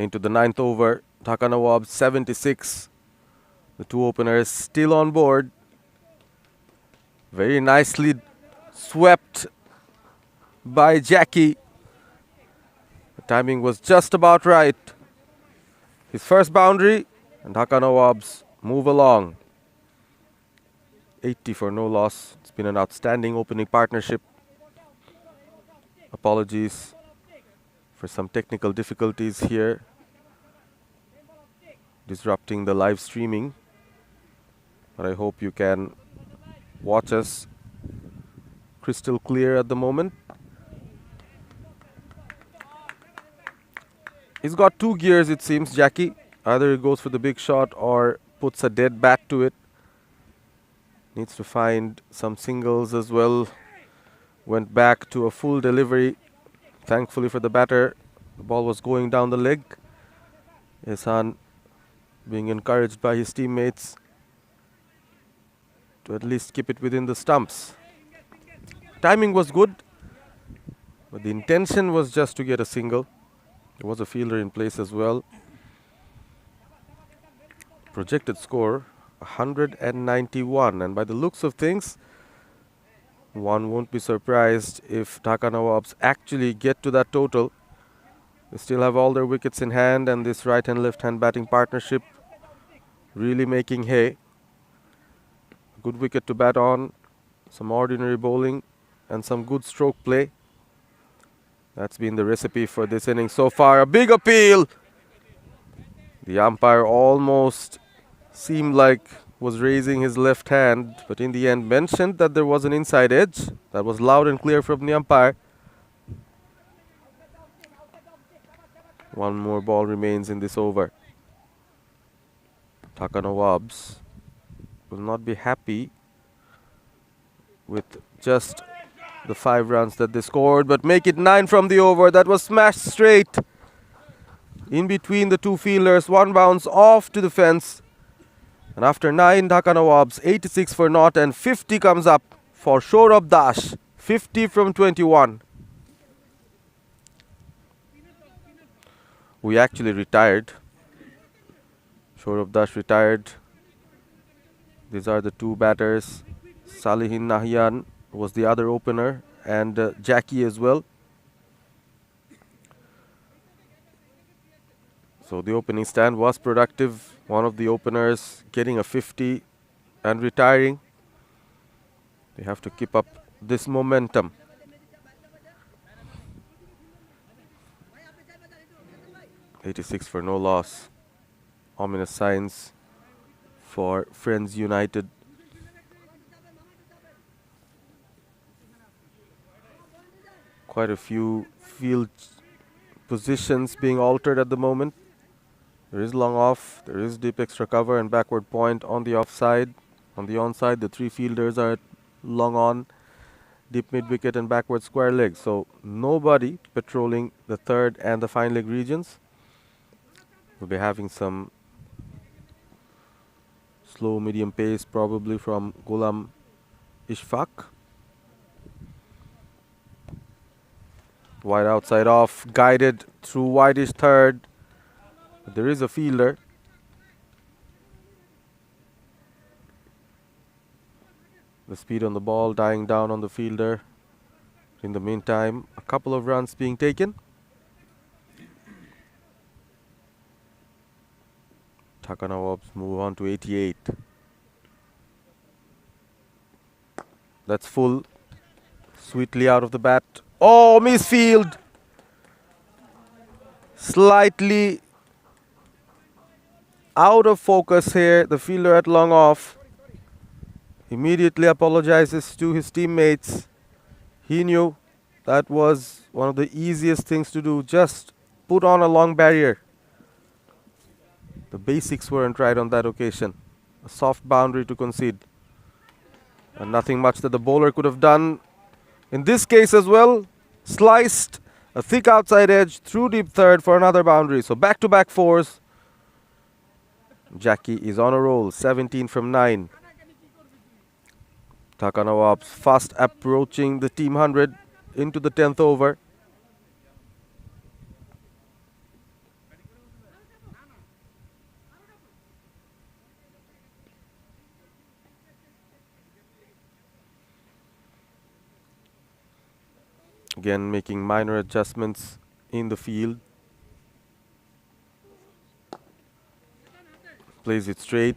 into the 9th over. Dhaka Nawaabs 76. The two openers still on board. Very nicely swept by Jackie. The timing was just about right. His first boundary, and Dhaka Nawaabs move along. 80 for no loss. It's been an outstanding opening partnership. Apologies for some technical difficulties here, disrupting the live streaming. But I hope you can watch us crystal clear at the moment. He's got two gears, it seems, Jackie. Either he goes for the big shot or puts a dead bat to it. Needs to find some singles as well. Went back to a full delivery. Thankfully for the batter, the ball was going down the leg. Ehsan being encouraged by his teammates to at least keep it within the stumps. Timing was good, but the intention was just to get a single. There was a fielder in place as well. Projected score 191, and by the looks of things, one won't be surprised if Dhaka Nawaabs actually get to that total. They still have all their wickets in hand, and this right and left hand batting partnership really making hay. Good wicket to bat on, some ordinary bowling and some good stroke play. That's been the recipe for this inning so far. A big appeal. The umpire almost seemed like was raising his left hand, but in the end mentioned that there was an inside edge. That was loud and clear from the umpire. One more ball remains in this over. Dhaka Nawaabs will not be happy with just the 5 runs that they scored, but make it 9 from the over. That was smashed straight in between the two fielders. One bounce off to the fence. And after 9, Dhaka Nawaabs 86 for naught, and 50 comes up for Saurabh Dash. 50 from 21. We actually retired. Saurabh Dash retired. These are the two batters. Salihin Nahyan was the other opener, and Jackie as well. So the opening stand was productive. One of the openers getting a 50 and retiring. They have to keep up this momentum. .86 for no loss. Ominous signs for Friends United. Quite a few field positions being altered at the moment. There is long off, there is deep extra cover and backward point on the offside. On the onside, the 3 fielders are at long on, deep mid wicket and backward square leg. So nobody patrolling the third and the fine leg regions. We'll be having some slow medium pace probably from Ghulam Ishfaq. Wide outside off, guided through wideish third. But there is a fielder. The speed on the ball dying down on the fielder. In the meantime, a couple of runs being taken. Dhaka Nawaabs move on to 88. That's full. Sweetly out of the bat. Oh, misfield. Slightly out of focus here. The fielder at long off. Immediately apologizes to his teammates. He knew that was one of the easiest things to do. Just put on a long barrier. The basics weren't right on that occasion. A soft boundary to concede. And nothing much that the bowler could have done. In this case as well, sliced a thick outside edge through deep third for another boundary. So back-to-back 4s. Jackie is on a roll, 17 from 9. Dhaka Nawaabs fast approaching the team 100 into the 10th over. Again, making minor adjustments in the field. Plays it straight.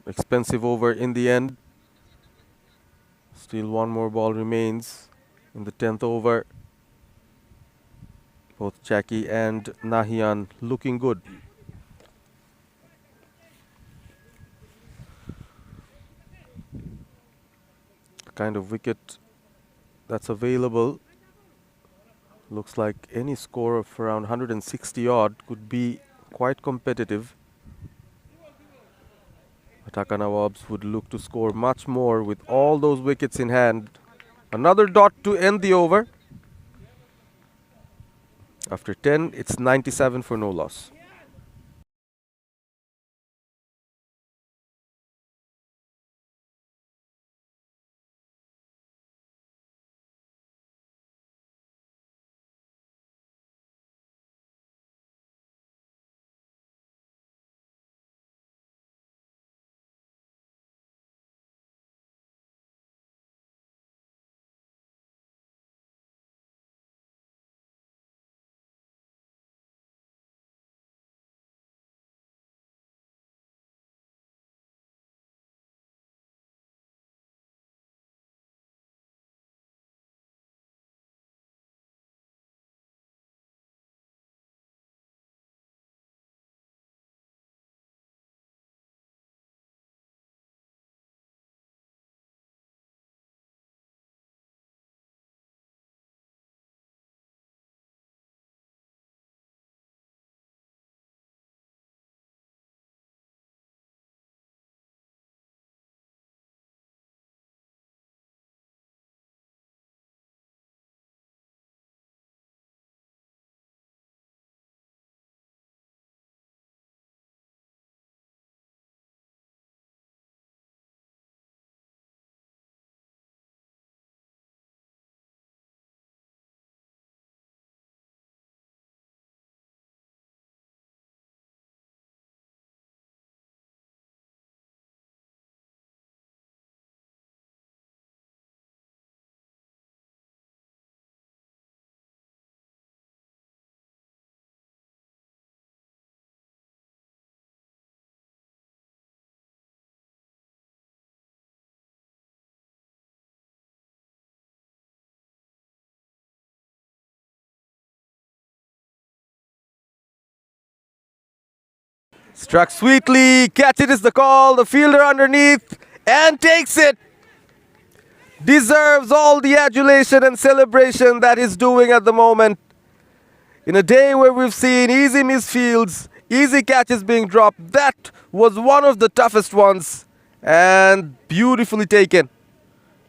Expensive over in the end. Still one more ball remains in the 10th over. Both Jackie and Nahian looking good. The kind of wicket that's available. Looks like any score of around 160 odd could be quite competitive. Dhaka Nawaabs would look to score much more with all those wickets in hand. Another dot to end the over. After 10, it's 97 for no loss. Struck sweetly, catch it is the call, the fielder underneath and takes it. Deserves all the adulation and celebration that he's doing at the moment. In a day where we've seen easy misfields, easy catches being dropped, that was one of the toughest ones and beautifully taken.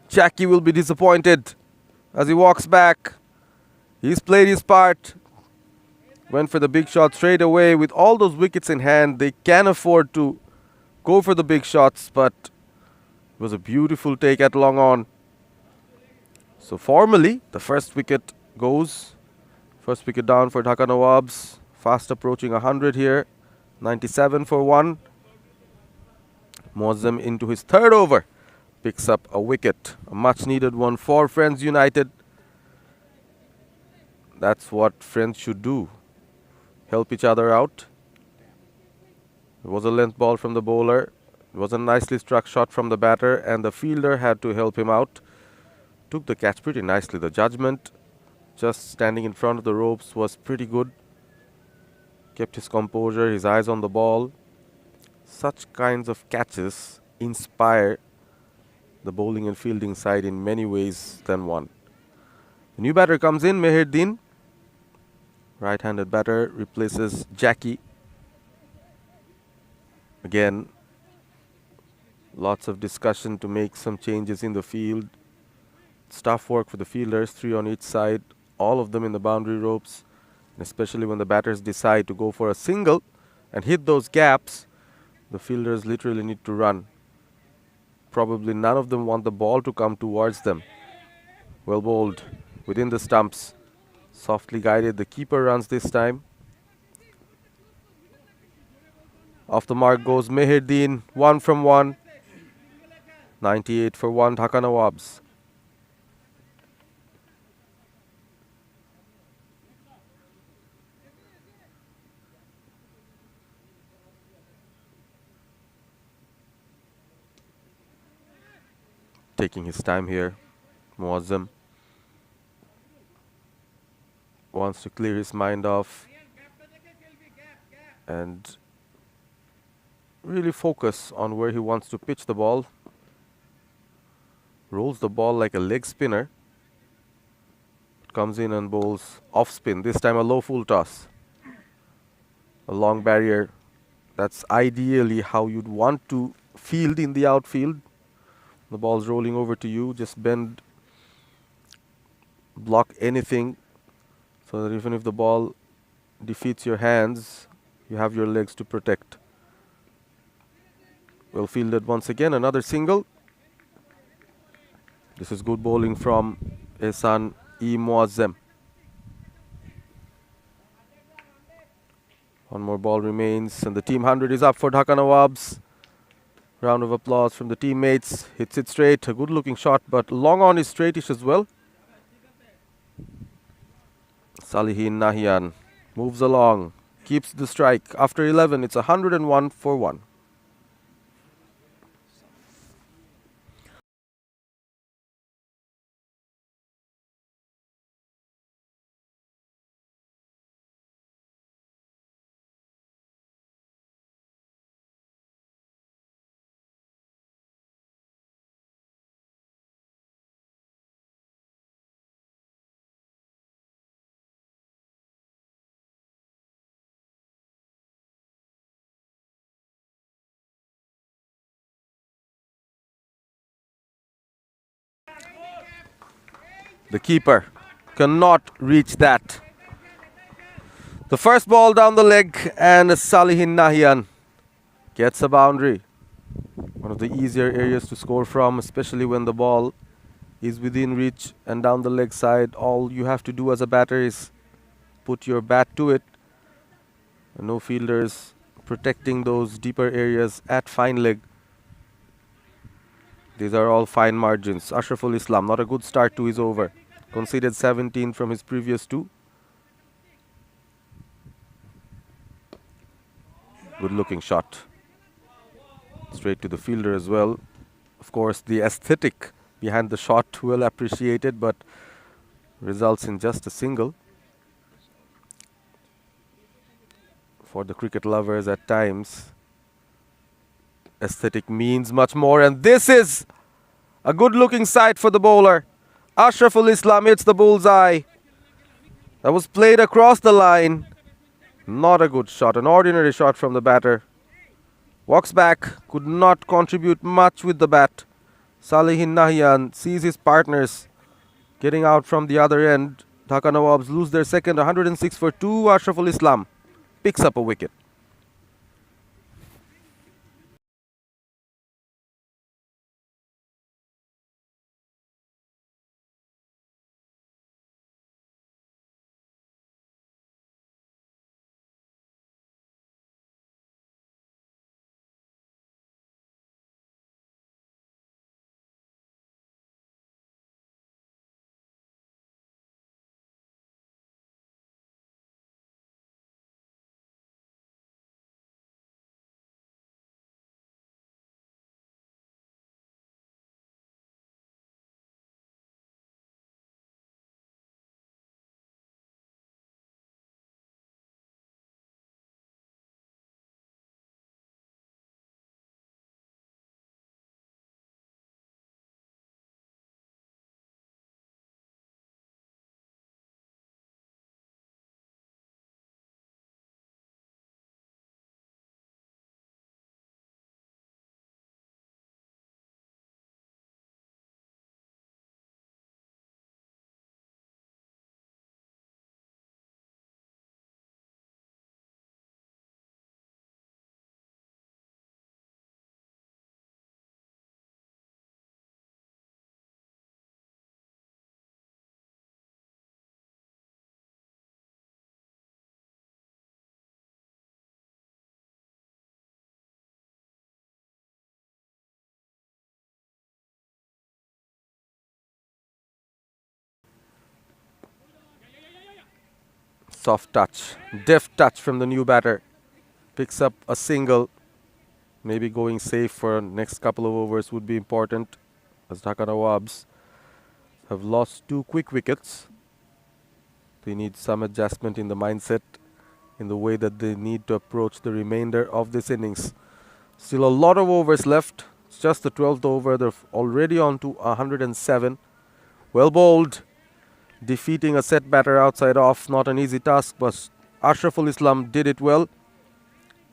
Jackie will be disappointed as he walks back. He's played his part. Went for the big shot straight away. With all those wickets in hand, they can afford to go for the big shots, but it was a beautiful take at long on. So formally, the first wicket goes. First wicket down for Dhaka Nawaabs. Fast approaching 100 here. 97 for 1. Muazzam into his third over. Picks up a wicket. A much needed one for Friends United. That's what friends should do. Help each other out. It was a length ball from the bowler. It was a nicely struck shot from the batter, and the fielder had to help him out. Took the catch pretty nicely. The judgment, just standing in front of the ropes, was pretty good. Kept his composure, his eyes on the ball. Such kinds of catches inspire the bowling and fielding side in many ways than one. The new batter comes in, Mehirdeen. Right-handed batter replaces Jackie. Again, lots of discussion to make some changes in the field. It's tough work for the fielders, 3 on each side, all of them in the boundary ropes. And especially when the batters decide to go for a single and hit those gaps, the fielders literally need to run. Probably none of them want the ball to come towards them. Well bowled within the stumps. Softly guided, the keeper runs this time. Off the mark goes Mehirdeen, 1 from 1. 98 for 1, Dhaka Nawaabs. Taking his time here. Muazzam wants to clear his mind off and really focus on where he wants to pitch the ball. Rolls the ball like a leg spinner. Comes in and bowls off spin. This time a low full toss. A long barrier. That's ideally how you'd want to field in the outfield. The ball's rolling over to you. Just bend, block anything so that even if the ball defeats your hands, you have your legs to protect. Well fielded once again. Another single. This is good bowling from Ehsan E. Muazzam. One more ball remains and the team 100 is up for Dhaka Nawaabs. Round of applause from the teammates. Hits it straight. A good looking shot, but long on is straightish as well. Salihin Nahian moves along. Keeps the strike. After 11, it's 101 for 1. The keeper cannot reach that. The first ball down the leg and Salihin Nahian gets a boundary. One of the easier areas to score from, especially when the ball is within reach and down the leg side. All you have to do as a batter is put your bat to it. And no fielders protecting those deeper areas at fine leg. These are all fine margins. Ashraful Islam, not a good start to his over. Conceded 17 from his previous 2. Good looking shot. Straight to the fielder as well. Of course, the aesthetic behind the shot well appreciated, but results in just a single. For the cricket lovers at times, aesthetic means much more, and this is a good looking sight for the bowler. Ashraful Islam hits the bullseye. That was played across the line. Not a good shot, an ordinary shot from the batter. Walks back, could not contribute much with the bat. Salihin Nahian sees his partners getting out from the other end. Dhaka Nawaabs lose their second, 106 for 2. Ashraful Islam picks up a wicket. Soft touch, deft touch from the new batter. Picks up a single. Maybe going safe for next couple of overs would be important, as Dhaka Nawaabs have lost 2 quick wickets. They need some adjustment in the mindset, in the way that they need to approach the remainder of this innings. Still a lot of overs left. It's just the 12th over. They're already on to 107. Well bowled. Defeating a set batter outside off. Not an easy task, but Ashraful Islam did it well.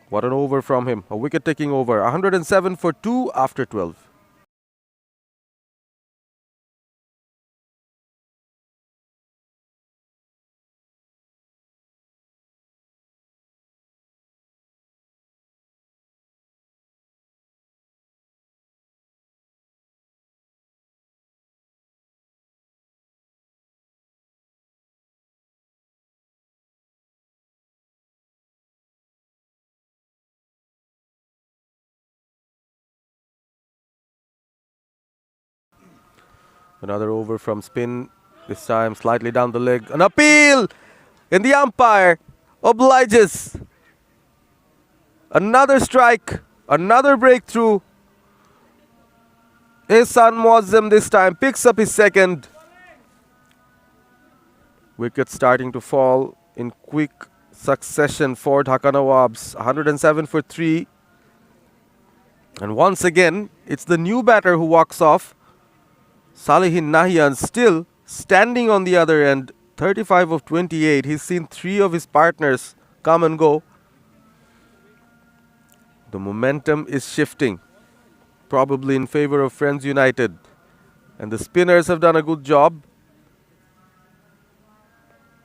What an over from him. A wicket taking over. 107 for 2 after 12. Another over from spin. This time slightly down the leg. An appeal! And the umpire obliges. Another strike. Another breakthrough. Ehsan Muazzam this time picks up his second. Wickets starting to fall in quick succession for Dhaka Nawaabs. 107 for 3. And once again, it's the new batter who walks off. Salihin Nahian still standing on the other end. 35 of 28. He's seen 3 of his partners come and go. The momentum is shifting, probably in favor of Friends United. And the spinners have done a good job.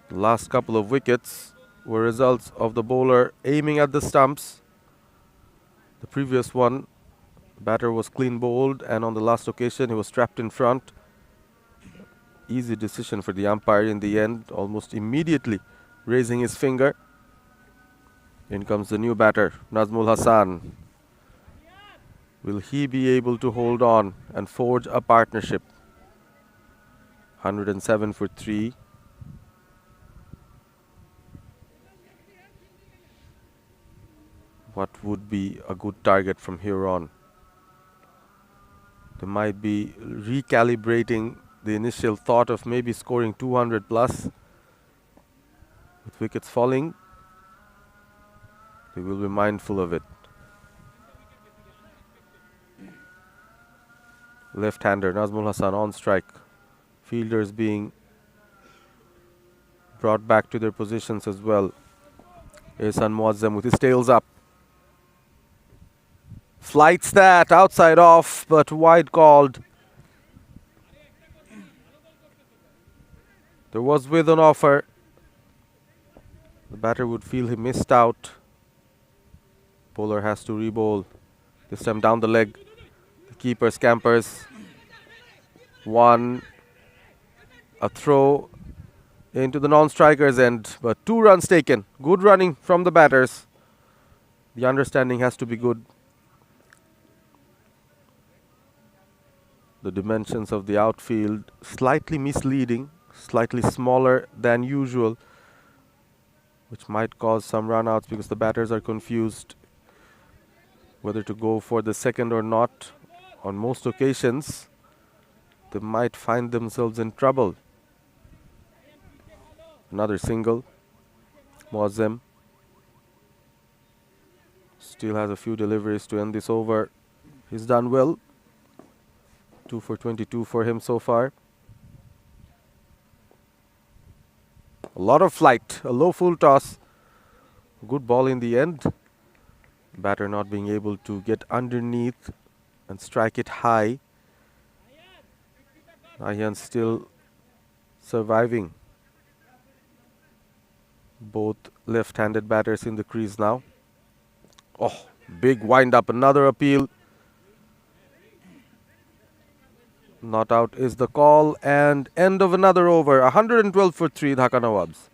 The last couple of wickets were results of the bowler aiming at the stumps. The previous one, the batter was clean bowled, and on the last occasion he was trapped in front. Easy decision for the umpire in the end, almost immediately raising his finger. In comes the new batter, Nazmul Hasan. Will he be able to hold on and forge a partnership? 107 for 3. What would be a good target from here on? They might be recalibrating the initial thought of maybe scoring 200 plus. With wickets falling, they will be mindful of it. Left-hander Nazmul Hasan on strike. Fielders being brought back to their positions as well. Ehsan Muazzam with his tails up. Flights that outside off, but wide called. There was with an offer. The batter would feel he missed out. Bowler has to re-bowl. This time down the leg. The keeper scampers. One. A throw into the non-striker's end, but 2 runs taken. Good running from the batters. The understanding has to be good. The dimensions of the outfield slightly misleading, slightly smaller than usual, which might cause some run-outs because the batters are confused whether to go for the second or not. On most occasions, they might find themselves in trouble. Another single. Muazzam still has a few deliveries to end this over. He's done well. 2 for 22 for him so far. A lot of flight, a low full toss. Good ball in the end. Batter not being able to get underneath and strike it high. Nahian still surviving. Both left-handed batters in the crease now. Oh, big wind up, another appeal. Not out is the call, and end of another over. 112 for 3, Dhaka Nawaabs.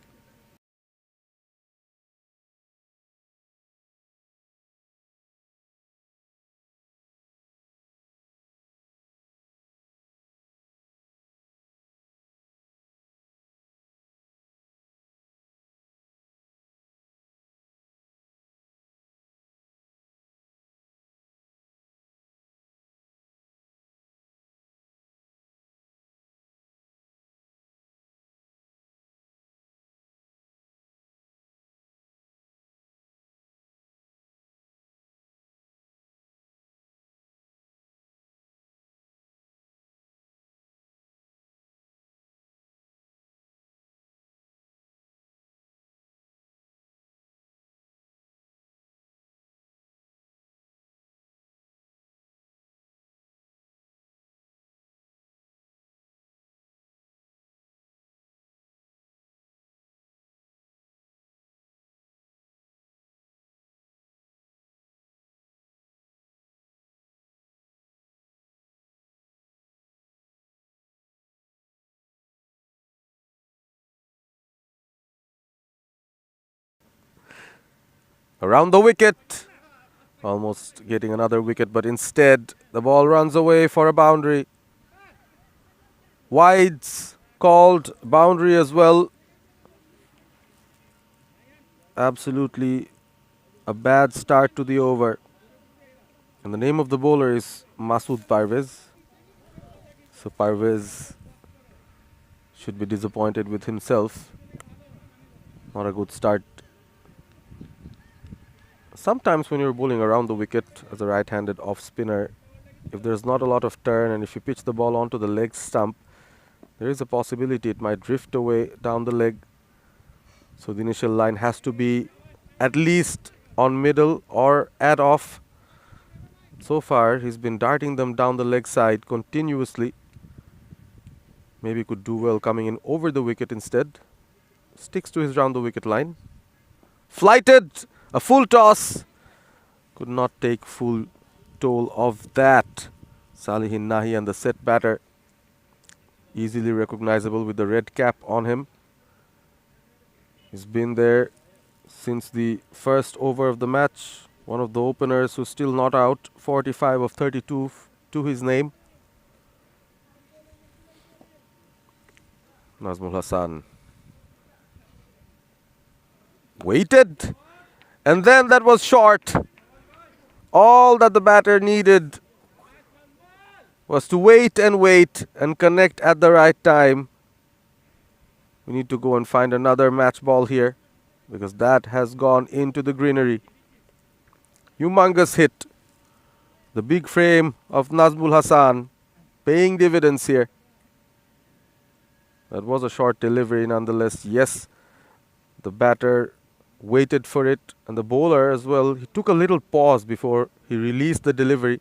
Around the wicket. Almost getting another wicket, but instead the ball runs away for a boundary. Wides called, boundary as well. Absolutely a bad start to the over. And the name of the bowler is Masood Parvez. So Parvez should be disappointed with himself. Not a good start. Sometimes when you're bowling around the wicket as a right-handed off-spinner, if there's not a lot of turn and if you pitch the ball onto the leg stump, there is a possibility it might drift away down the leg. So the initial line has to be at least on middle or at off. So far he's been darting them down the leg side continuously. Maybe could do well coming in over the wicket instead. Sticks to his round the wicket line. Flighted, a full toss. Could not take full toll of that. Salihin Nahi and the set batter. Easily recognizable with the red cap on him. He's been there since the first over of the match. One of the openers who's still not out. 45 of 32 to his name. Nazmul Hasan. Waited. And then that was short. All that the batter needed was to wait and connect at the right time. We need to go and find another match ball here because that has gone into the greenery. Humongous hit. The big frame of Nazmul Hasan paying dividends here. That was a short delivery nonetheless. Yes, the batter waited for it and the bowler as well. He took a little pause before he released the delivery,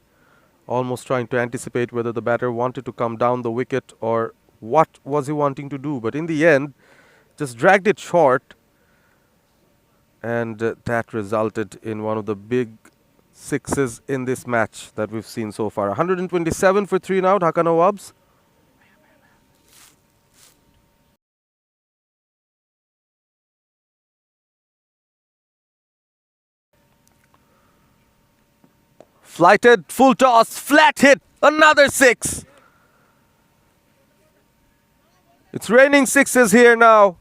almost trying to anticipate whether the batter wanted to come down the wicket or what was he wanting to do. But in the end, just dragged it short, and that resulted in one of the big sixes in this match that we've seen so far. 127 for 3 now, Dhaka Nawaabs. Flighted, full toss, flat hit, another 6. It's raining sixes here now.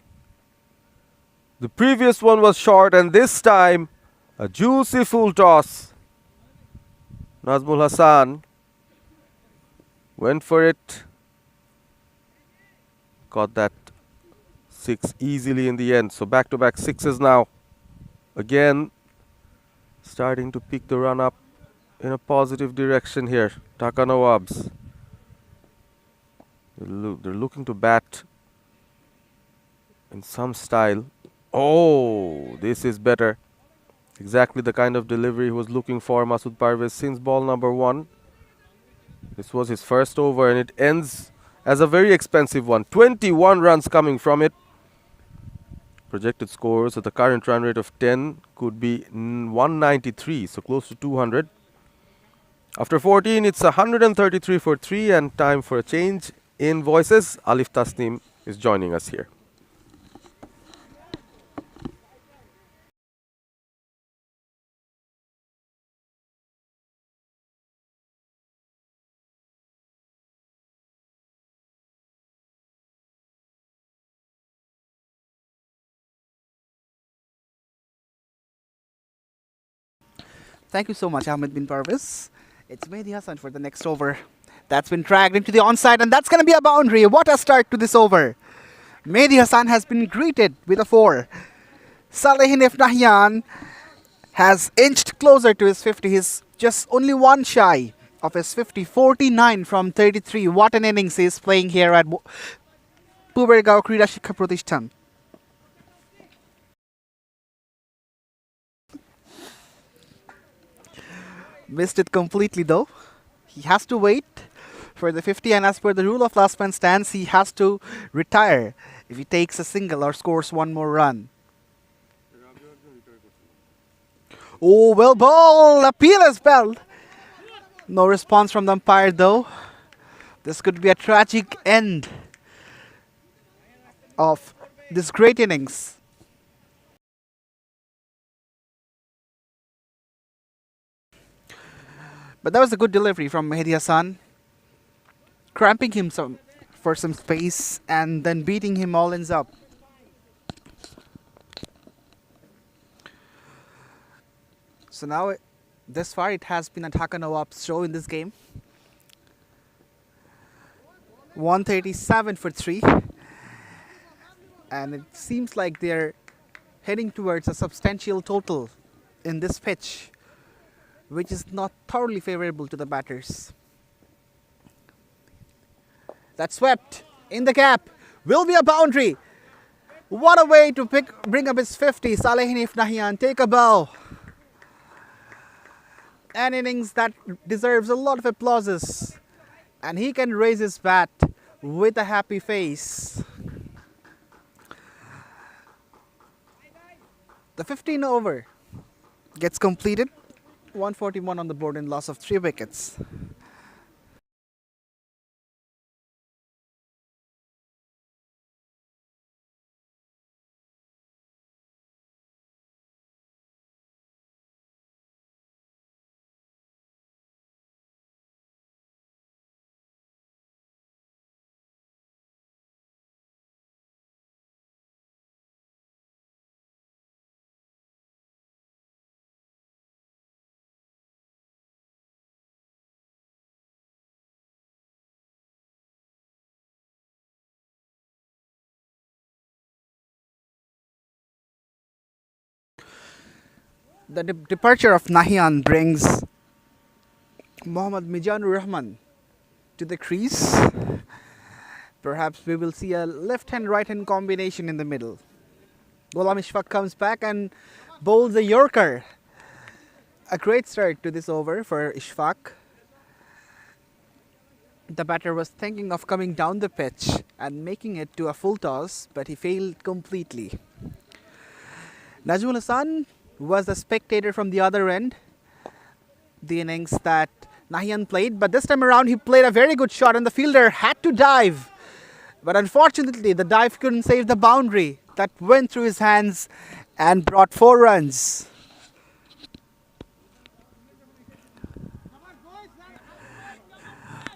The previous one was short and this time a juicy full toss. Nazmul Hasan went for it. Got that 6 easily in the end. So back-to-back sixes now. Again, starting to pick the run up in a positive direction here. Dhaka Nawaabs. They're looking to bat in some style. Oh, this is better. Exactly the kind of delivery he was looking for, Masood Parvez, since ball number 1. This was his first over and it ends as a very expensive one. 21 runs coming from it. Projected scores at the current run rate of 10 could be 193, so close to 200. After 14, it's 133 for 3 and time for a change in voices. Alif Tasnim is joining us here. Thank you so much, Ahmed bin Parvez. It's Mehdi Hassan for the next over. That's been dragged into the onside, and that's going to be a boundary. What a start to this over. Mehdi Hassan has been greeted with a 4. Salihin Nahyan has inched closer to his 50. He's just only one shy of his 50. 49 from 33. What an innings he's playing here at Pubergao Krida Shikha Pratishthan. Missed it completely though. He has to wait for the 50, and as per the rule of last man stands, he has to retire if he takes a single or scores one more run. Oh, well ball! Appeal is belled. No response from the umpire though. This could be a tragic end of this great innings. But that was a good delivery from Mehdi Hassan, cramping him for some space and then beating him all ends up. So now, this far, it has been a Dhaka Nawaabs show in this game. 137 for 3. And it seems like they're heading towards a substantial total in this pitch, which is not thoroughly favorable to the batters. That swept in the gap will be a boundary. What a way to bring up his 50. Saleh Hanif Nahian take a bow. An innings that deserves a lot of applauses. And he can raise his bat with a happy face. The 15 over gets completed. 141 on the board and loss of 3 wickets. The departure of Nahian brings Mohammad Mijanur Rahman to the crease. Perhaps we will see a left-hand right-hand combination in the middle. Ghulam Ishfaq comes back and bowls a Yorker. A great start to this over for Ishfaq. The batter was thinking of coming down the pitch and making it to a full toss, but he failed completely. Najmul Hassan was a spectator from the other end. The innings that Nahian played, but this time around he played a very good shot and the fielder had to dive. But unfortunately, the dive couldn't save the boundary that went through his hands and brought 4 runs.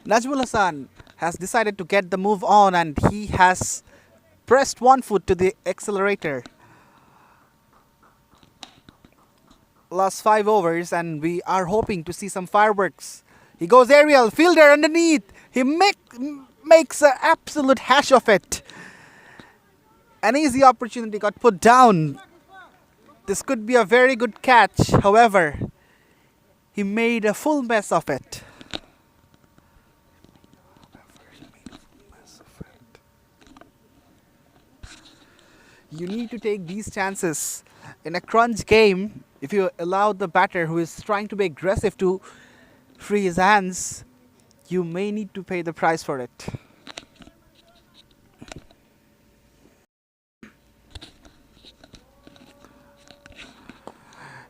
Najmul Hassan has decided to get the move on and he has pressed one foot to the accelerator. Last 5 overs and we are hoping to see some fireworks. He goes aerial, fielder underneath. He makes an absolute hash of it. An easy opportunity got put down. This could be a very good catch. However, he made a full mess of it. You need to take these chances. In a crunch game, if you allow the batter who is trying to be aggressive to free his hands, you may need to pay the price for it.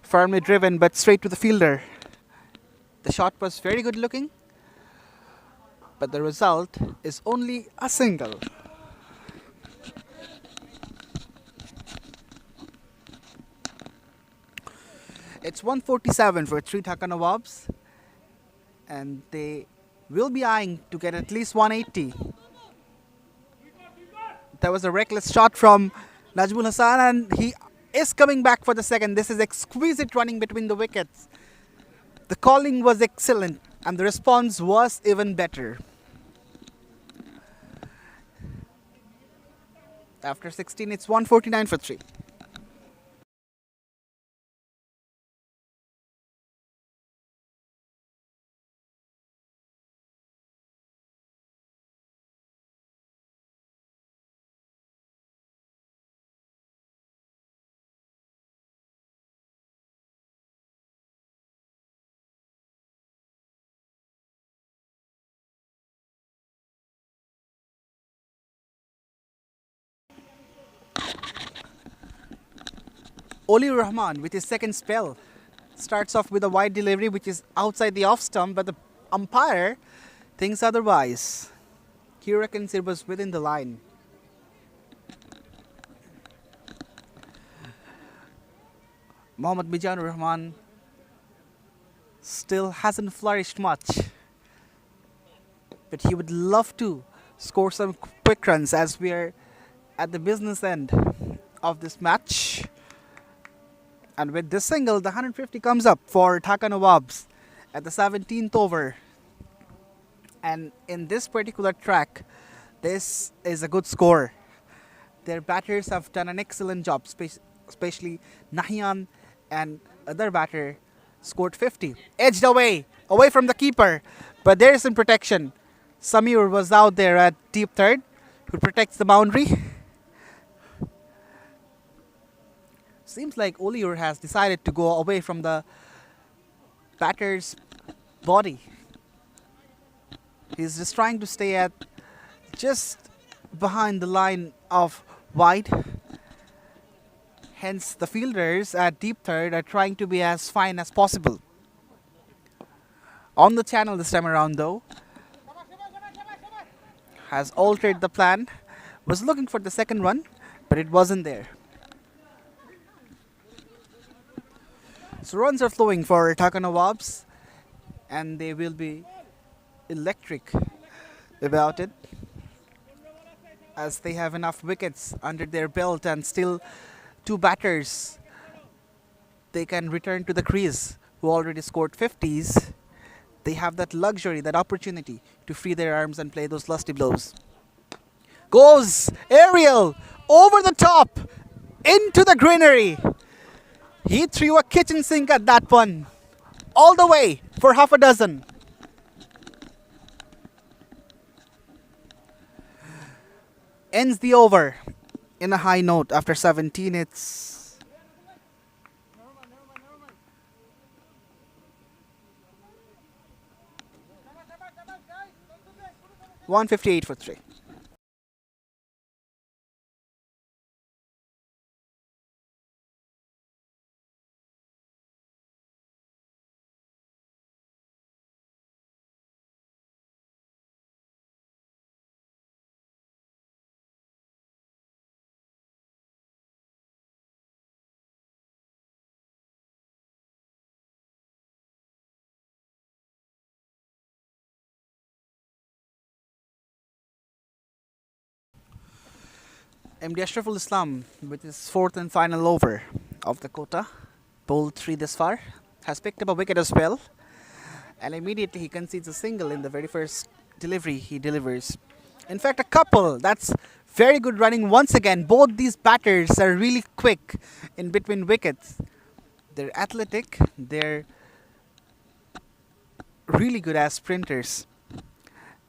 Firmly driven but straight to the fielder. The shot was very good looking, but the result is only a single. It's 147 for 3 Dhaka Nawaabs, and they will be eyeing to get at least 180. There was a reckless shot from Najmul Hassan, and he is coming back for the second. This is exquisite running between the wickets. The calling was excellent, and the response was even better. After 16, it's 149 for 3. Oli Rahman with his second spell starts off with a wide delivery which is outside the off stump, but the umpire thinks otherwise. He reckons it was within the line. Mohammad Mijanur Rahman still hasn't flourished much, but he would love to score some quick runs as we are at the business end of this match. And with this single, the 150 comes up for Dhaka Nawaabs at the 17th over. And in this particular track, this is a good score. Their batters have done an excellent job, especially Nahian and other batter scored 50. Edged away from the keeper, but there is some protection. Samir was out there at deep third, who protects the boundary. Seems like Oliur has decided to go away from the batter's body. He's just trying to stay at just behind the line of wide. Hence, the fielders at deep third are trying to be as fine as possible. On the channel this time around, though, has altered the plan. Was looking for the second run, but it wasn't there. So runs are flowing for Dhaka Nawaabs, and they will be electric about it, as they have enough wickets under their belt and still two batters they can return to the crease who already scored 50s. They have that luxury, that opportunity to free their arms and play those lusty blows. Goes aerial over the top into the greenery. He threw a kitchen sink at that one, all the way for half a dozen. Ends the over in a high note after 17. It's 158 for 3. MD Ashraful Islam, with his fourth and final over of the quota, bowled 3 this far, has picked up a wicket as well, and immediately he concedes a single in the very first delivery he delivers. In fact, a couple. That's very good running once again. Both these batters are really quick in between wickets. They're athletic, they're really good as sprinters,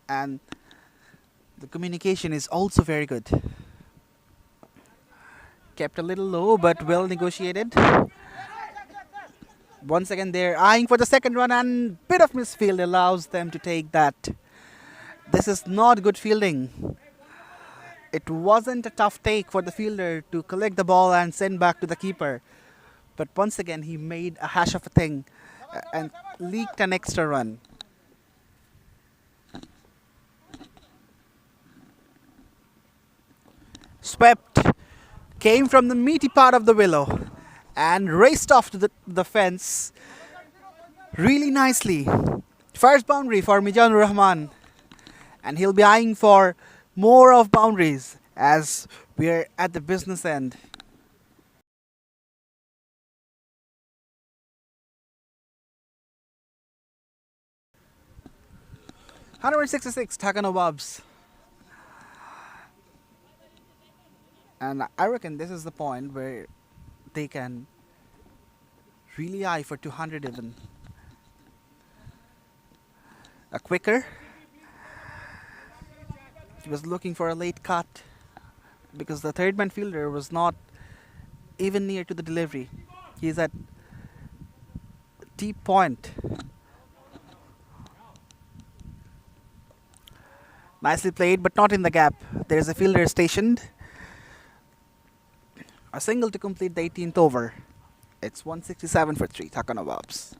and the communication is also very good. Kept a little low, but well negotiated. Once again, they're eyeing for the second run, and bit of misfield allows them to take that. This is not good fielding. It wasn't a tough take for the fielder to collect the ball and send back to the keeper. But once again, he made a hash of a thing and leaked an extra run. Swept, came from the meaty part of the willow and raced off to the fence really nicely. First boundary for Mijanur Rahman, and he'll be eyeing for more of boundaries as we're at the business end. $166 Dhaka Nawaabs. And I reckon this is the point where they can really eye for 200 even. A quicker. He was looking for a late cut because the third man fielder was not even near to the delivery. He's at deep point. Nicely played, but not in the gap. There's a fielder stationed. A single to complete the 18th over. It's 167 for 3, Dhaka Nawaabs.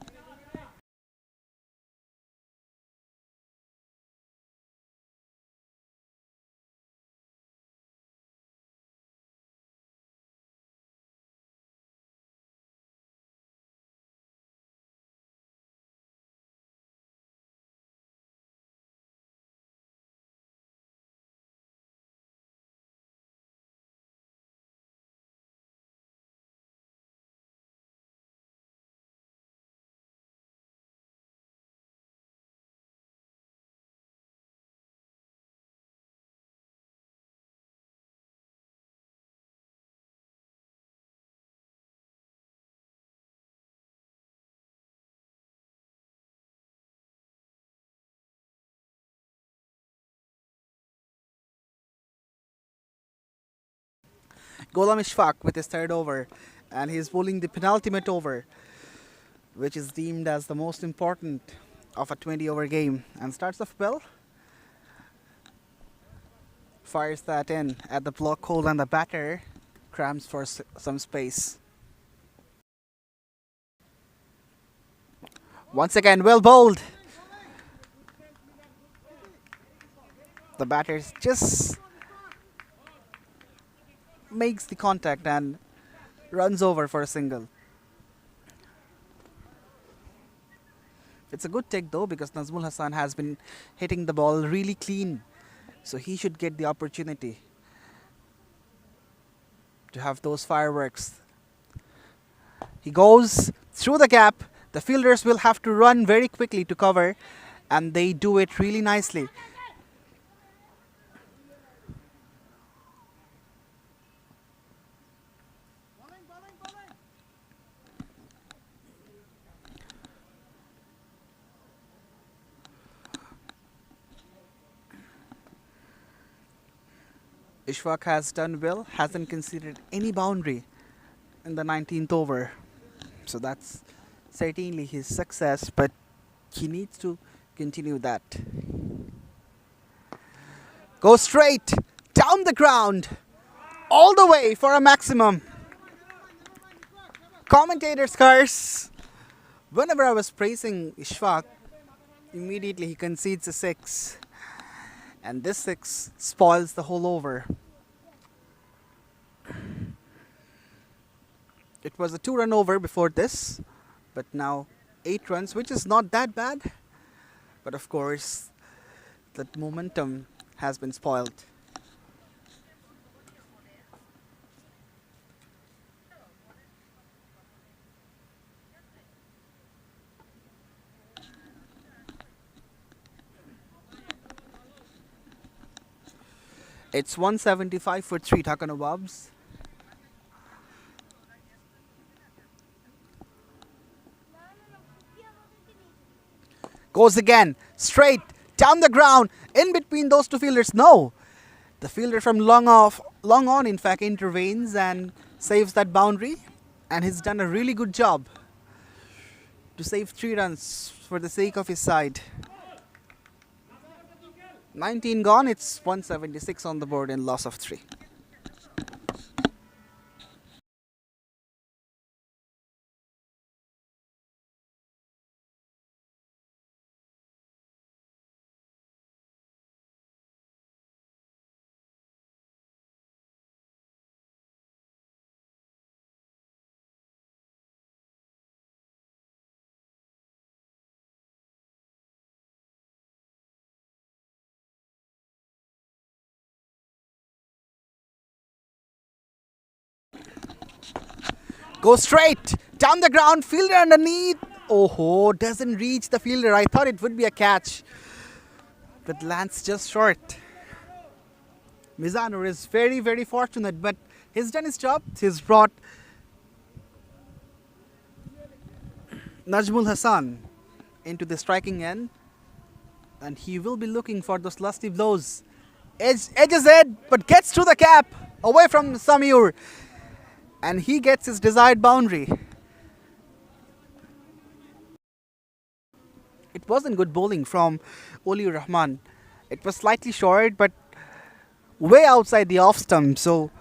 Ghulam Ishfaq with his third over, and he's bowling the penultimate over, which is deemed as the most important of a 20-over game, and starts off well. Fires that in at the block hole, and the batter crams for some space. Once again, well bowled. The batter just makes the contact and runs over for a single. It's a good take though, because Nazmul Hassan has been hitting the ball really clean, so he should get the opportunity to have those fireworks. He goes through the gap. The fielders will have to run very quickly to cover, and they do it really nicely. Ishfaq has done well, hasn't conceded any boundary in the 19th over. So that's certainly his success, but he needs to continue that. Go straight, down the ground, all the way for a maximum. Commentators curse. Whenever I was praising Ishfaq, immediately he concedes a 6. And this 6 spoils the whole over. It was a 2-run over before this, but now 8 runs, which is not that bad. But of course, that momentum has been spoiled. It's 175 for 3 Dhaka Nawaabs. Goes again, straight, down the ground, in between those two fielders. No, the fielder from long on, in fact, intervenes and saves that boundary. And he's done a really good job to save 3 runs for the sake of his side. 19 gone, it's 176 on the board and loss of 3. Go straight, down the ground, fielder underneath. Oh, doesn't reach the fielder. I thought it would be a catch, but lands just short. Mizanur is very, very fortunate, but he's done his job. He's brought Najmul Hassan into the striking end, and he will be looking for those lusty blows. Edges it, but gets to the cap, away from Samir, and he gets his desired boundary. It wasn't good bowling from Oli Rahman. It was slightly short, but way outside the off stump. So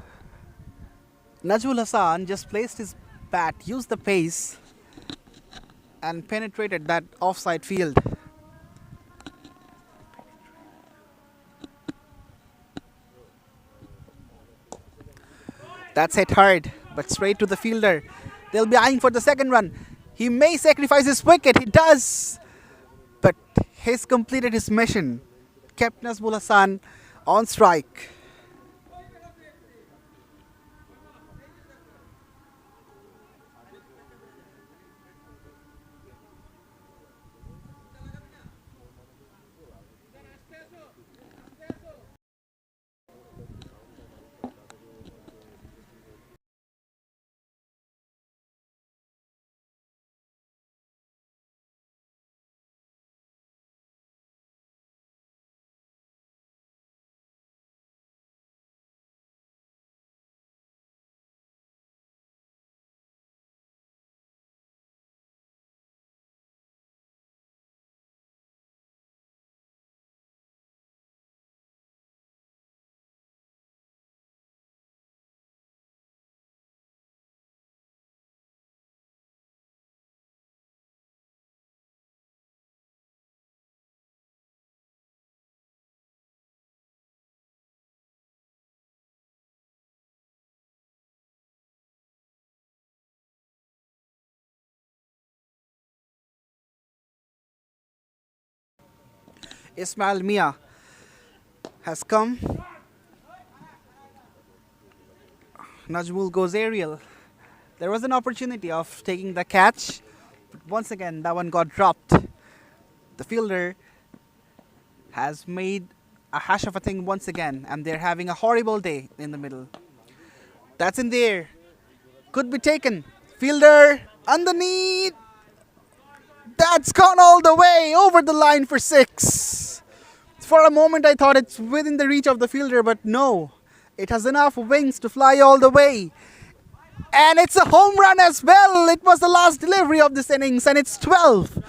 Najmul Hassan just placed his bat, used the pace, and penetrated that offside field. That's hit hard, but straight to the fielder. They'll be eyeing for the second run. He may sacrifice his wicket. He does. But he's completed his mission. Kept Nazmul Hassan on strike. Ismail Mia has come. Najmul goes aerial. There was an opportunity of taking the catch, but once again that one got dropped. The fielder has made a hash of a thing once again, and they're having a horrible day in the middle. That's in the air. Could be taken. Fielder underneath. That's gone all the way over the line for six. For a moment, I thought it's within the reach of the fielder, but no. It has enough wings to fly all the way. And it's a home run as well. It was the last delivery of this innings, and it's 12.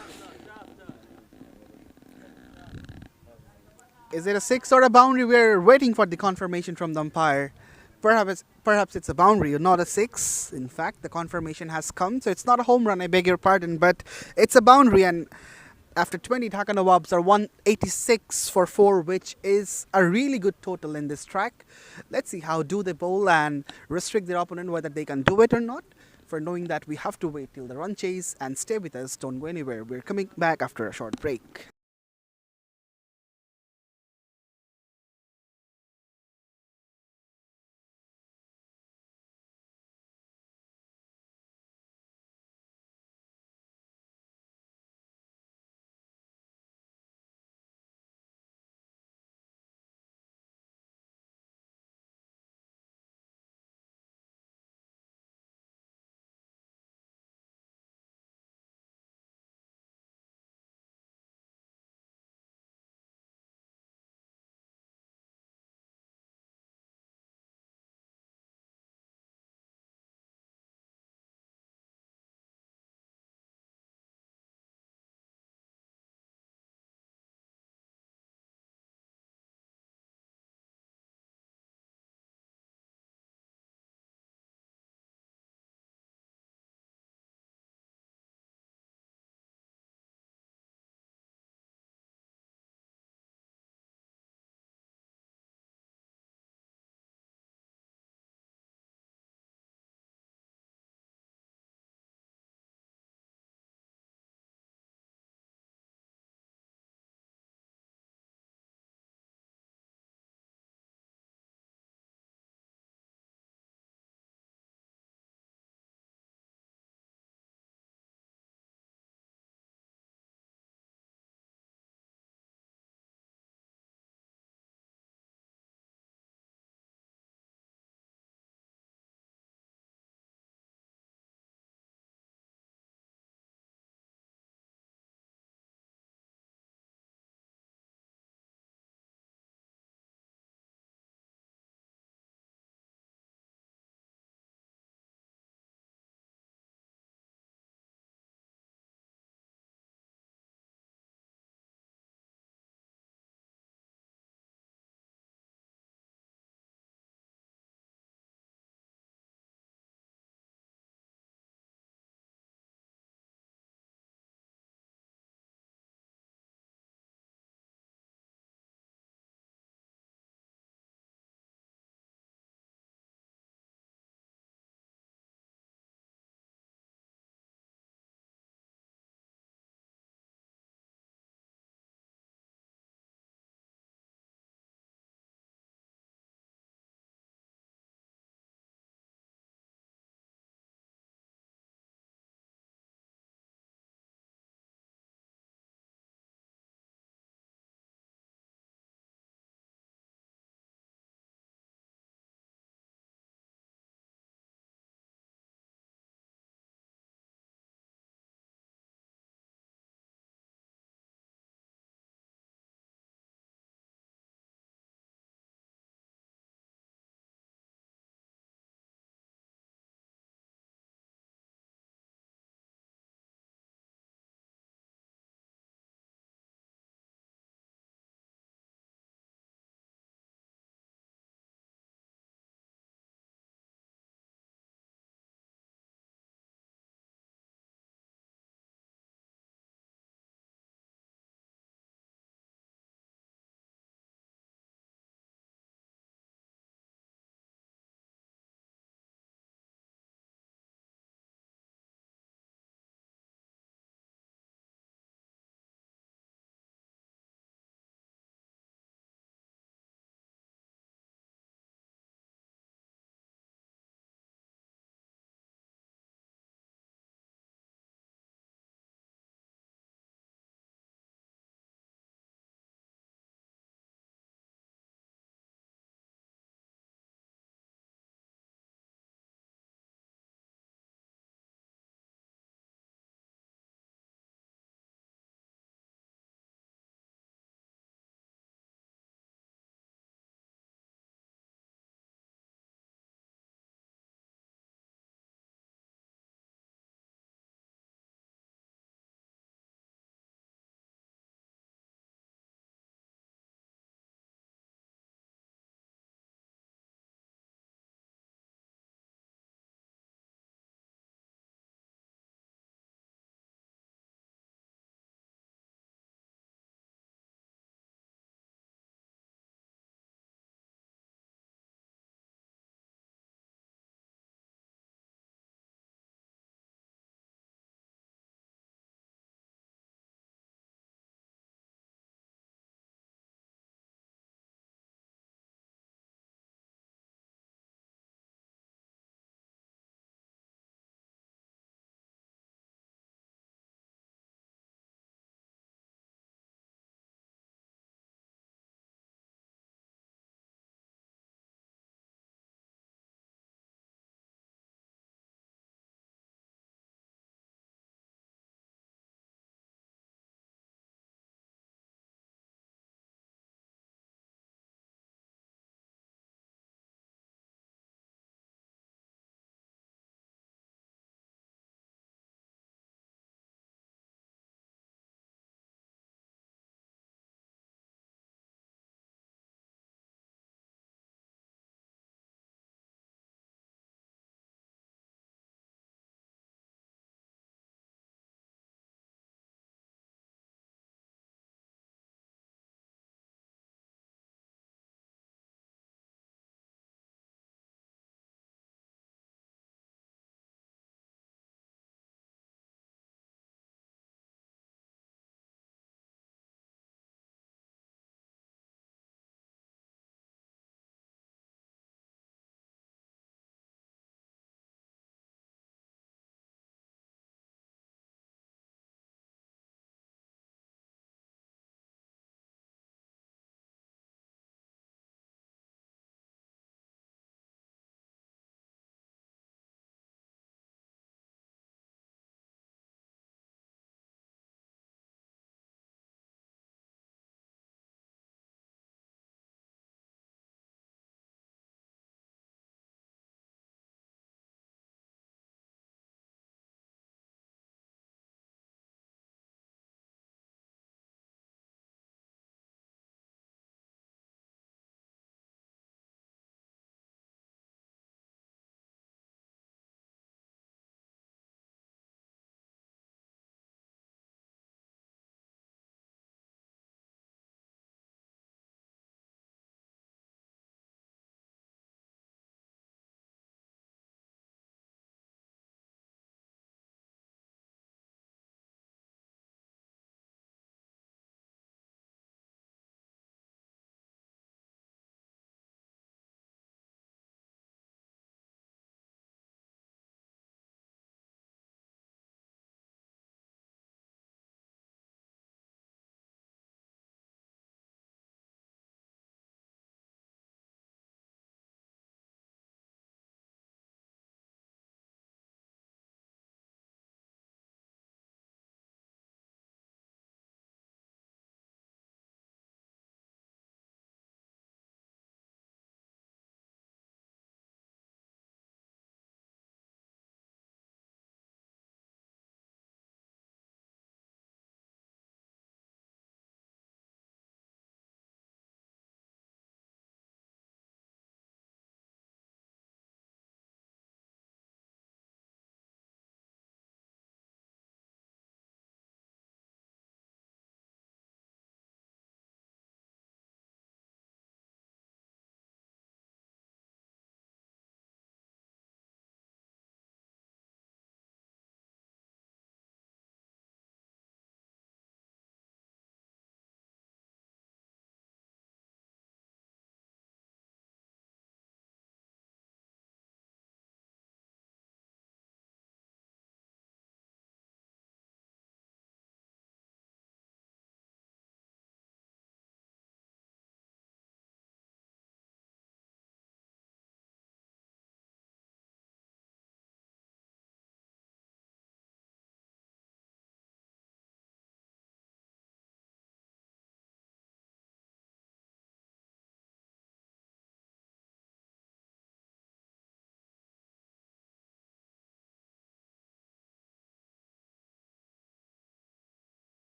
Is it a six or a boundary? We're waiting for the confirmation from the umpire. Perhaps it's a boundary, not a six. In fact, the confirmation has come, so it's not a home run. I beg your pardon, but it's a boundary. And after 20, Dhaka Nawaabs are 186 for 4, which is a really good total in this track. Let's see how do they bowl and restrict their opponent, whether they can do it or not. For knowing that, we have to wait till the run chase and stay with us. Don't go anywhere. We're coming back after a short break.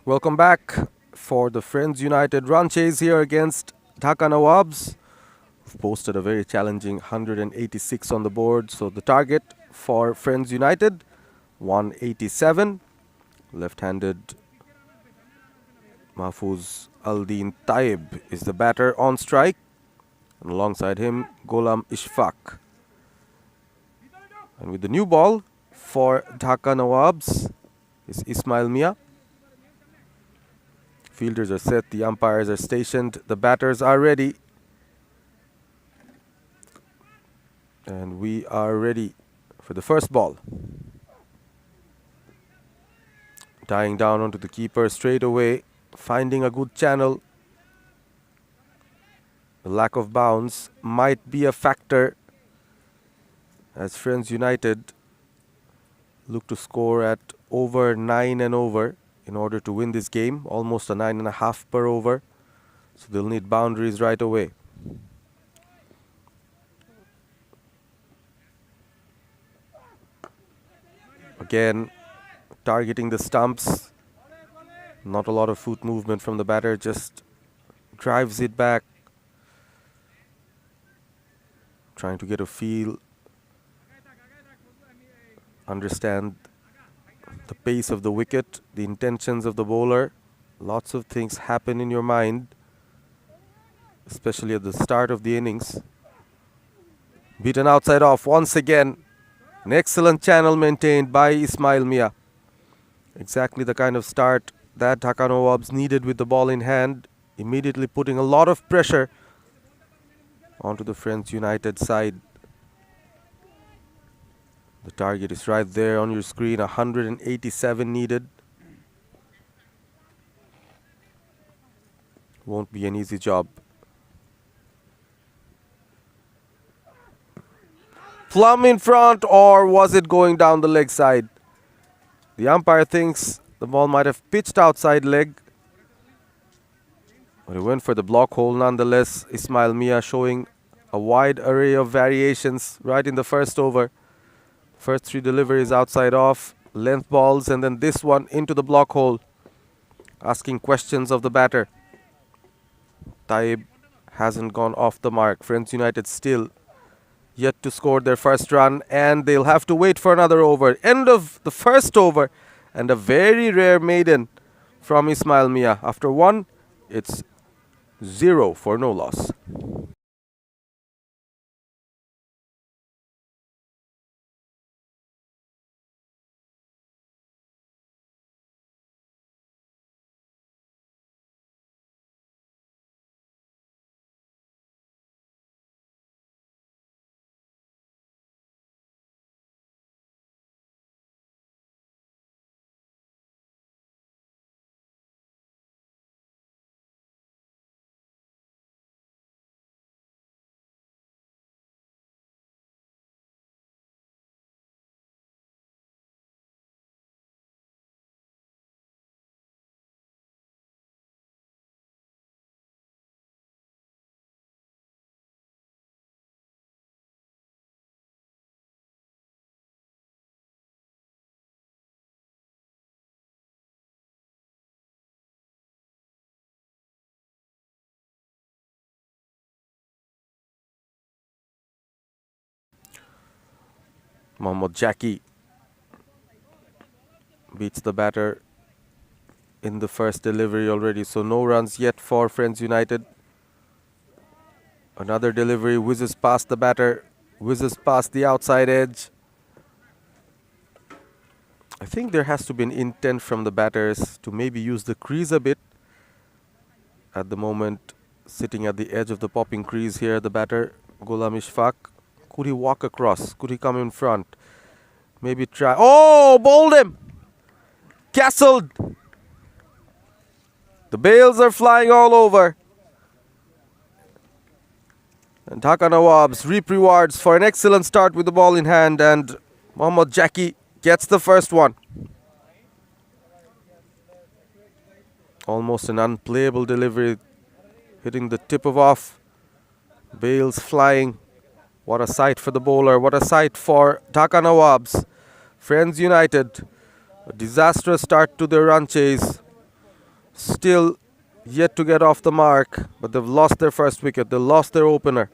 Welcome back for the Friends United run chase here against Dhaka Nawaabs. We've posted a very challenging 186 on the board. So the target for Friends United, 187. Left-handed Mahfouz Aldin Taib is the batter on strike. And alongside him, Gholam Ishfaq. And with the new ball for Dhaka Nawaabs is Ismail Mia. Fielders are set, the umpires are stationed, the batters are ready. And we are ready for the first ball. Tying down onto the keeper straight away, finding a good channel. The lack of bounce might be a factor as Friends United look to score at over 9 and over in order to win this game, almost a 9.5 per over. So they'll need boundaries right away. Again, targeting the stumps. Not a lot of foot movement from the batter, just drives it back. Trying to get a feel, understand the pace of the wicket, the intentions of the bowler. Lots of things happen in your mind, especially at the start of the innings. Beaten outside off once again. An excellent channel maintained by Ismail Mia. Exactly the kind of start that Dhaka Nawaabs needed with the ball in hand, immediately putting a lot of pressure onto the Friends United side. The target is right there on your screen, 187 needed. Won't be an easy job. Plumb in front, or was it going down the leg side? The umpire thinks the ball might have pitched outside leg, but he went for the block hole nonetheless. Ismail Mia showing a wide array of variations right in the first over. First 3 deliveries outside off, length balls, and then this one into the block hole, asking questions of the batter. Taib hasn't gone off the mark. Friends United still yet to score their first run, and they'll have to wait for another over. End of the first over, and a very rare maiden from Ismail Mia. After 1, it's 0 for no loss. Mohammad Jackie beats the batter in the first delivery already, so no runs yet for Friends United. Another delivery whizzes past the batter, whizzes past the outside edge. I think there has to be an intent from the batters to maybe use the crease a bit. At the moment, sitting at the edge of the popping crease here, the batter, Gholam Ishfaq. Could he walk across? Could he come in front? Maybe try. Oh, bowled him! Castled! The bails are flying all over. And Dhaka Nawaabs reap rewards for an excellent start with the ball in hand, and Mohammad Jackie gets the first one. Almost an unplayable delivery, hitting the tip of off. Bails flying. What a sight for the bowler. What a sight for Dhaka Nawaabs. Friends United, a disastrous start to their run chase. still yet to get off the mark, but they've lost their first wicket. They lost their opener.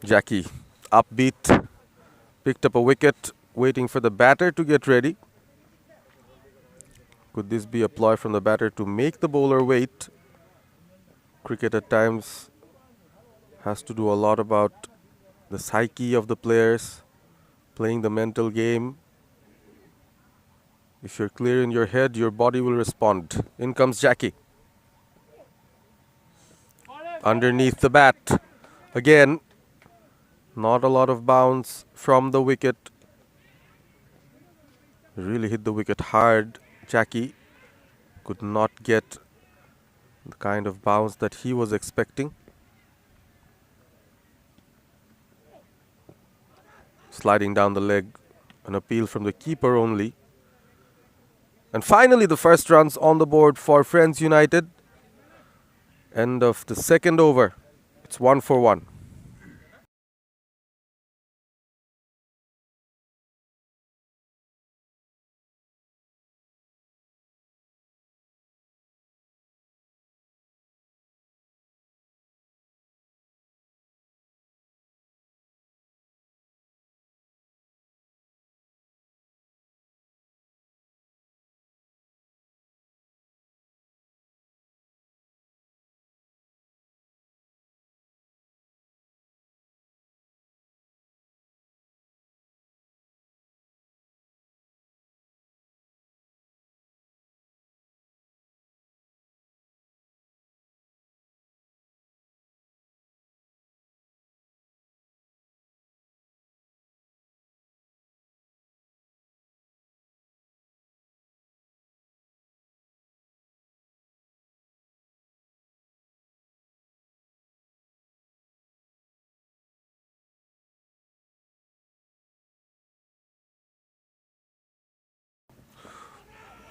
Jackie, upbeat, picked up a wicket, waiting for the batter to get ready. Could this be a ploy from the batter to make the bowler wait? Cricket at times has to do a lot about the psyche of the players, playing the mental game. If you're clear in your head, your body will respond. In comes Jackie. Underneath the bat. Again, not a lot of bounce from the wicket. Really hit the wicket hard. Jackie could not get the kind of bounce that he was expecting. Sliding down the leg, an appeal from the keeper only. And finally, the first runs on the board for Friends United. End of the second over. It's 1 for 1.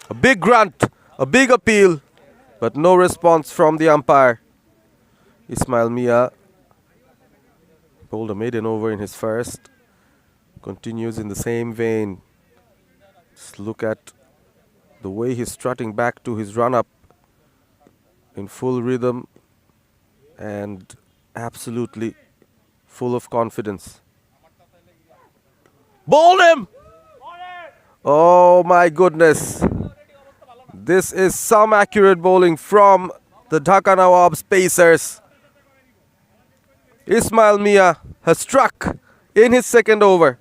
A big grunt, a big appeal, but no response from the umpire. Ismail Mia bowled a maiden over in his first. Continues in the same vein. Just look at the way he's strutting back to his run up in full rhythm and absolutely full of confidence. Bowled him! Oh my goodness. This is some accurate bowling from the Dhaka Nawaabs pacers. Ismail Mia has struck in his second over,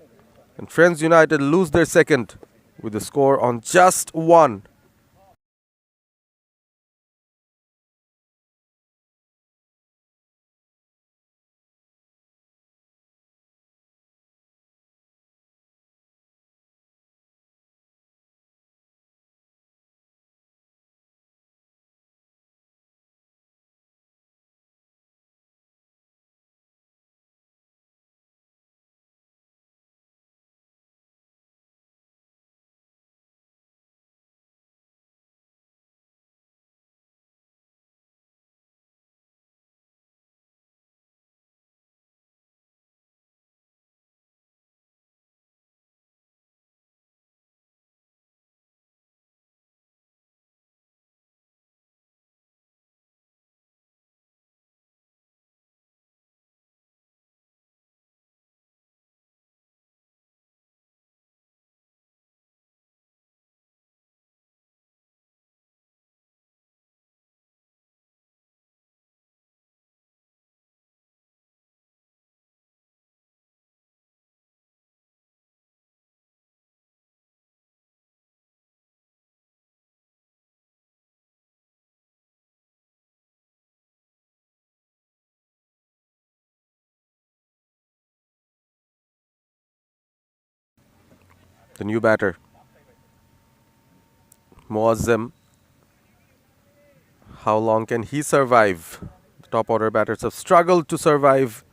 and Friends United lose their second with the score on just 1. the new batter. Muazzam, how long can he survive? The top order batters have struggled to survive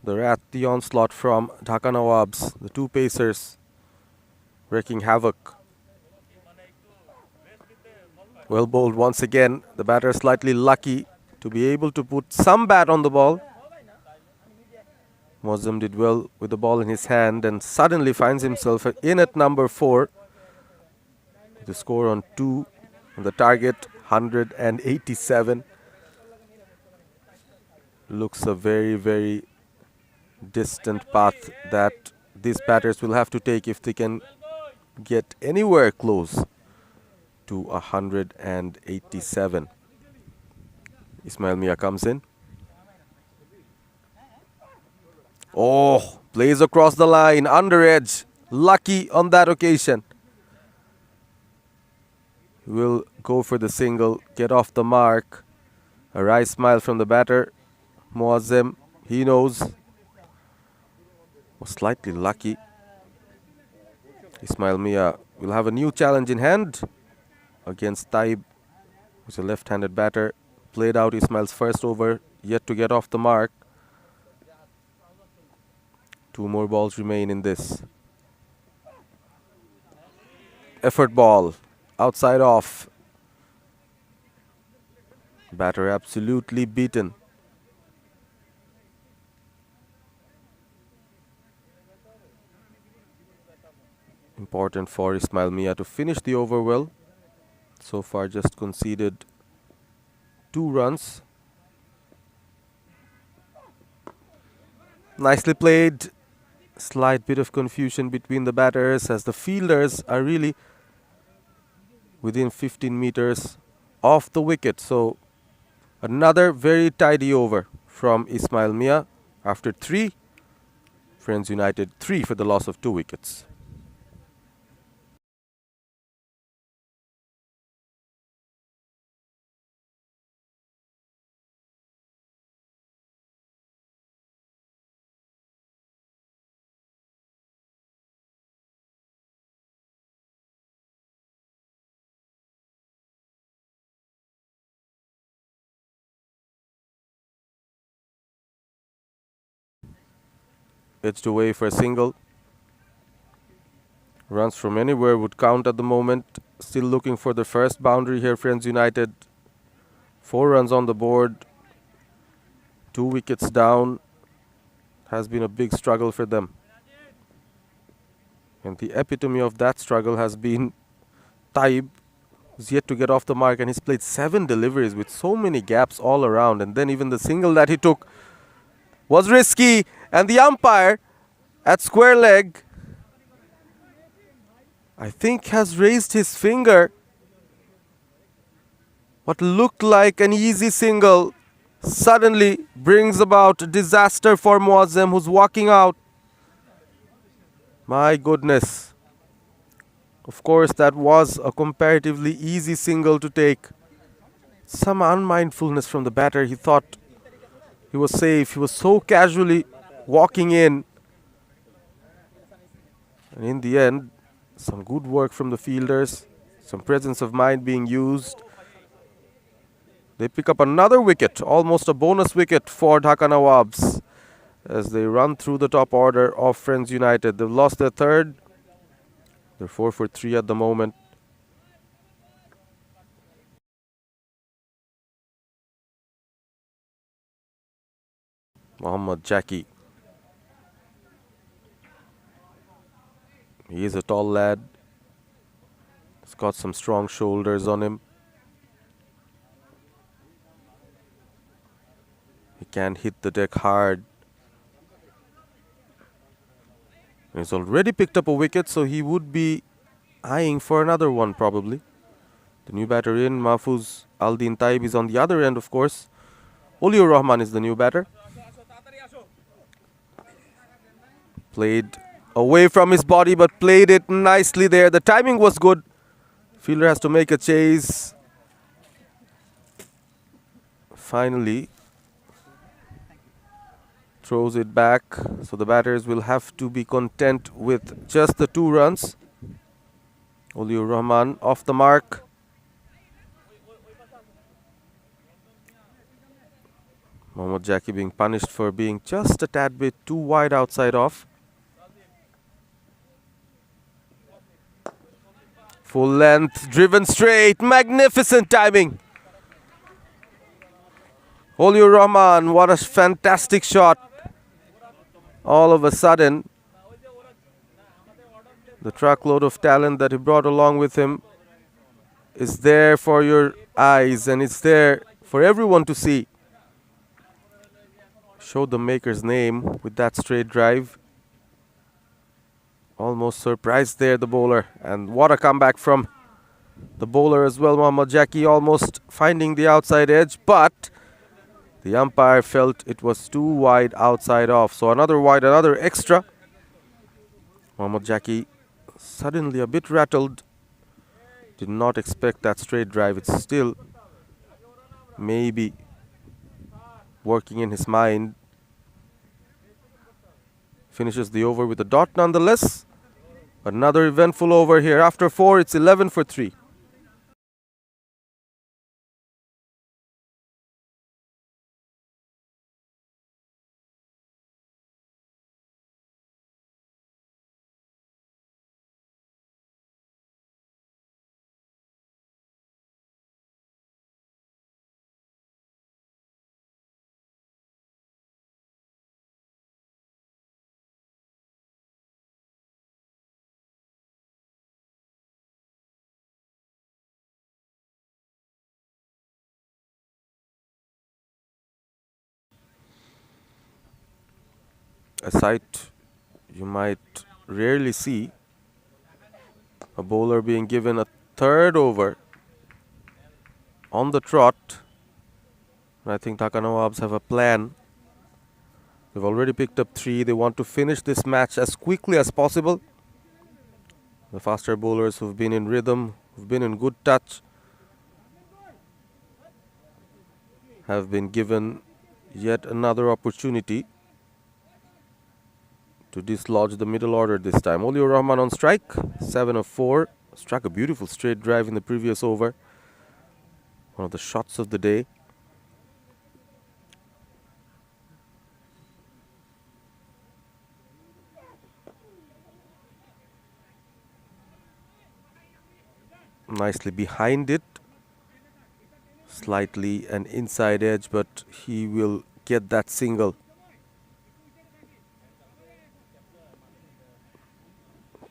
the onslaught from Dhaka Nawaabs, the two pacers wreaking havoc. Well bowled once again. The batter slightly lucky to be able to put some bat on the ball. Muazzam did well with the ball in his hand and suddenly finds himself in at number 4. The score on 2 and the target 187. Looks a very, very distant path that these batters will have to take if they can get anywhere close to 187. Ismail Mia comes in. Oh, plays across the line, under edge. Lucky on that occasion. Will go for the single, get off the mark. A wry smile from the batter. Muazzam, he knows. Was slightly lucky. Ismail Mia will have a new challenge in hand against Taib, who's a left-handed batter. Played out Ismail's first over, yet to get off the mark. 2 more balls remain in this. Effort ball, outside off. Batter absolutely beaten. Important for Ismail Mia to finish the over well. So far just conceded 2 runs. Nicely played. Slight bit of confusion between the batters as the fielders are really within 15 meters off the wicket. So another very tidy over from Ismail Mia after 3. Friends United 3 for the loss of 2 wickets. Edged away for a single. Runs from anywhere would count at the moment. Still looking for the first boundary here, Friends United. 4 runs on the board. 2 wickets down. Has been a big struggle for them. And the epitome of that struggle has been Taib, who's yet to get off the mark, and he's played 7 deliveries with so many gaps all around. And then even the single that he took was risky, and the umpire at square leg, I think, has raised his finger. What looked like an easy single suddenly brings about disaster for Muazzam, who's walking out. My goodness. Of course, that was a comparatively easy single to take. Some unmindfulness from the batter. He thought he was safe. He was so casually walking in. And in the end, some good work from the fielders. Some presence of mind being used. They pick up another wicket, almost a bonus wicket for Dhaka Nawaabs as they run through the top order of Friends United. They've lost their 3rd. They're 4 for 3 at the moment. Mohammad Jackie. He is a tall lad. He's got some strong shoulders on him. He can hit the deck hard. He's already picked up a wicket, so he would be eyeing for another one probably. The new batter in, Mahfuz Aldin Taib, is on the other end, of course. Oliur Rahman is the new batter. Played away from his body, but played it nicely there. The timing was good. Fielder has to make a chase. Finally, throws it back, so the batters will have to be content with just the 2 runs. Oliur Rahman off the mark. Mohammad Jackie being punished for being just a tad bit too wide outside off. Full length, driven straight, magnificent timing. Oliur Rahman, what a fantastic shot. All of a sudden, the truckload of talent that he brought along with him is there for your eyes, and it's there for everyone to see. Showed the maker's name with that straight drive. Almost surprised there, the bowler. And what a comeback from the bowler as well, Mohammad Jackie, almost finding the outside edge, but the umpire felt it was too wide outside off. So another wide, another extra. Mohammad Jackie suddenly a bit rattled. Did not expect that straight drive. It's still maybe working in his mind. Finishes the over with a dot nonetheless. Another eventful over here. After 4, it's 11 for 3. A sight you might rarely see. A bowler being given a third over on the trot. And I think Dhaka Nawaabs have a plan. They've already picked up 3. They want to finish this match as quickly as possible. The faster bowlers who've been in rhythm, who've been in good touch, have been given yet another opportunity to dislodge the middle order this time. Oliur Rahman on strike, 7 of 4. Struck a beautiful straight drive in the previous over. One of the shots of the day. Nicely behind it. Slightly an inside edge, but he will get that single.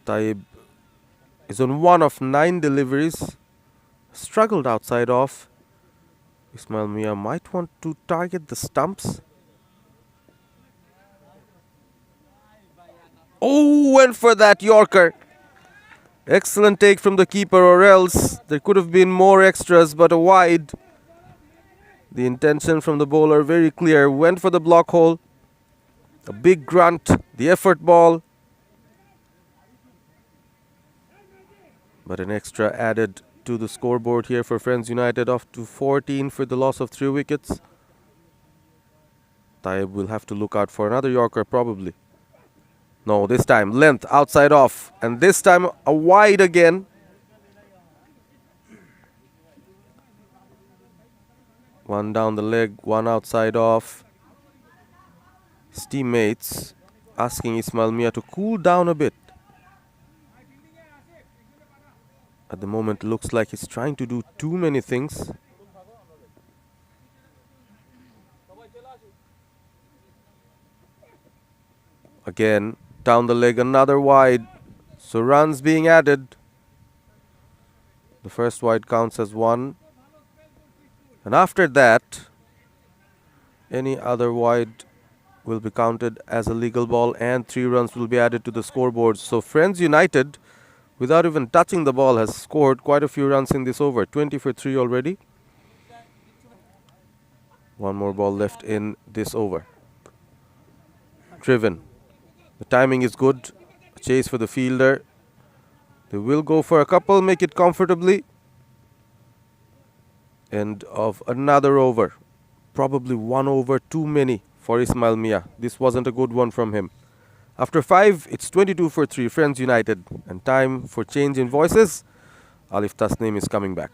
Taib is on 1 of 9 deliveries. Struggled outside off. Ismail Mia might want to target the stumps. Oh, went for that Yorker. Excellent take from the keeper, or else there could have been more extras, but a wide. The intention from the bowler very clear. Went for the block hole. A big grunt. The effort ball. But an extra added to the scoreboard here for Friends United, off to 14 for the loss of 3 wickets. Taib will have to look out for another Yorker probably. No, this time length outside off, and this time a wide again. One down the leg, one outside off. His teammates asking Ismail Mia to cool down a bit. At the moment, looks like he's trying to do too many things. Again, down the leg, another wide. So runs being added. The first wide counts as 1. And after that, any other wide will be counted as a legal ball, and 3 runs will be added to the scoreboard. So Friends United, without even touching the ball, has scored quite a few runs in this over. 20 for 3 already. One more ball left in this over. Driven. The timing is good. Chase for the fielder. They will go for a couple, make it comfortably. End of another over. Probably 1 over too many for Ismail Mia. This wasn't a good one from him. After 5, it's 22 for 3, Friends United. And time for change in voices. Alif Tasnim is coming back.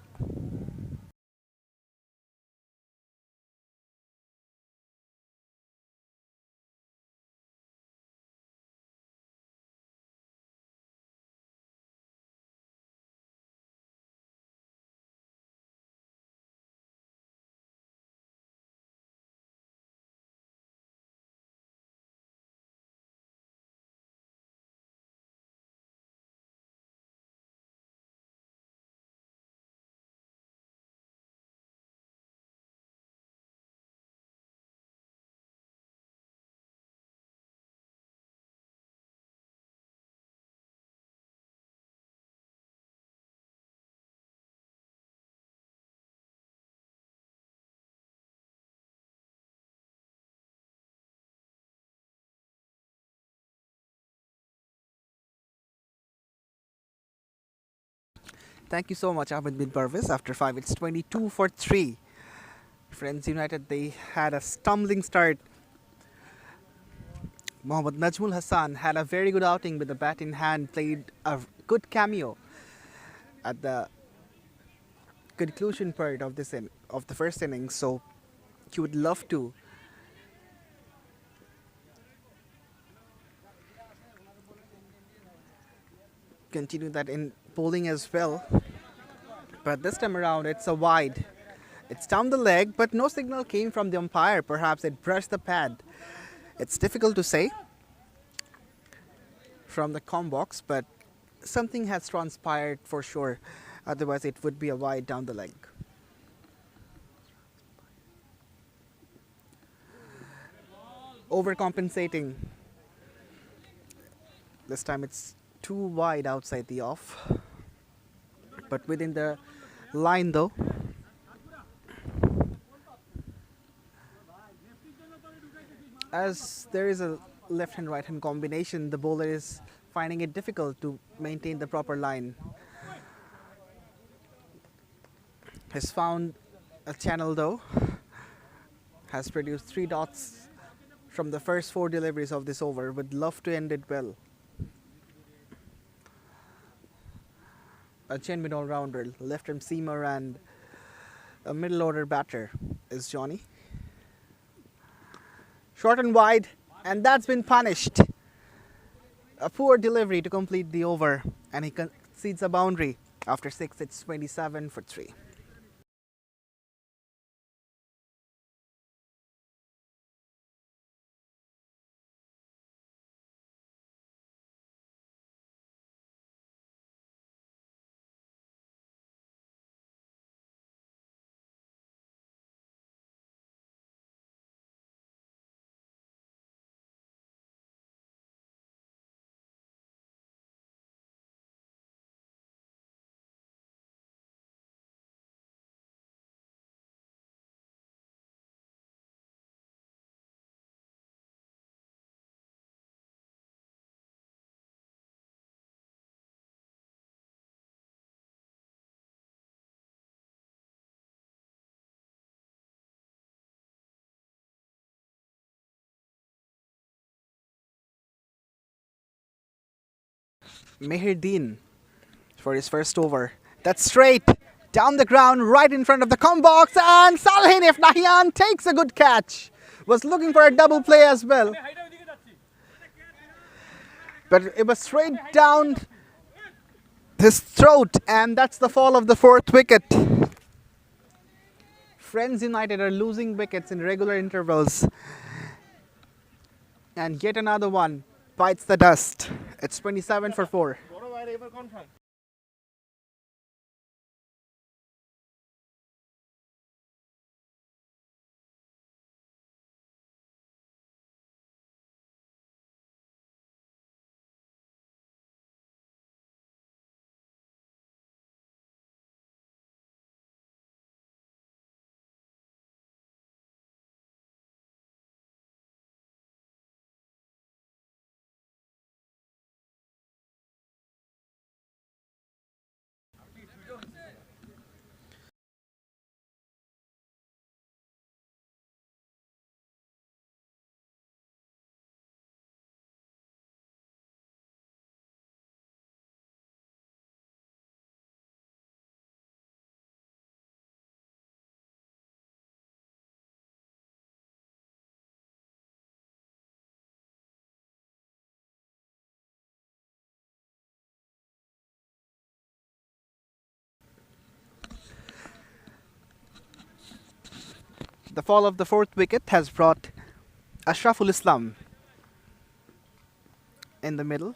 Thank you so much, Ahmed bin Parvez. After 5, it's 22 for 3. Friends United, they had a stumbling start. Mohammad Najmul Hassan had a very good outing with the bat in hand, played a good cameo at the conclusion part of of the first innings. So he would love to continue that in bowling as well. But this time around, it's a wide. It's down the leg, but no signal came from the umpire. Perhaps it brushed the pad. It's difficult to say from the com box, but something has transpired for sure. Otherwise, it would be a wide down the leg. Overcompensating. This time it's too wide outside the off, but within the line though. As there is a left hand right hand combination, the bowler is finding it difficult to maintain the proper line. Has found a channel though, has produced 3 dots from the first 4 deliveries of this over. Would love to end it well. A genuine all-rounder, left-arm seamer and a middle-order batter is Johnny. Short and wide, and that's been punished. A poor delivery to complete the over, and he concedes a boundary. After 6, it's 27 for 3. Mehirdeen for his first over. That's straight down the ground, right in front of the com box, and Salhin If Nahian takes a good catch. Was looking for a double play as well, but it was straight down his throat, and that's the fall of the 4th wicket. Friends United are losing wickets in regular intervals, and yet another one bites the dust. It's 27 for 4. The fall of the fourth wicket has brought Ashraful Islam in the middle.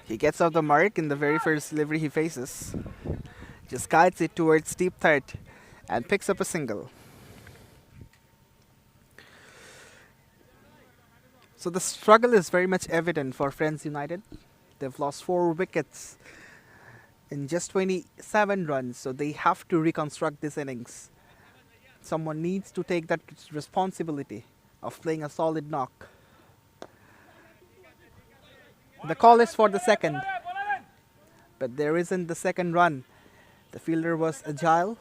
He gets off the mark in the very first delivery he faces. Just guides it towards deep third and picks up a single. So the struggle is very much evident for Friends United. They've lost 4 wickets in just 27 runs, so they have to reconstruct this innings. Someone needs to take that responsibility of playing a solid knock. The call is for the second, but there isn't the second run. The fielder was agile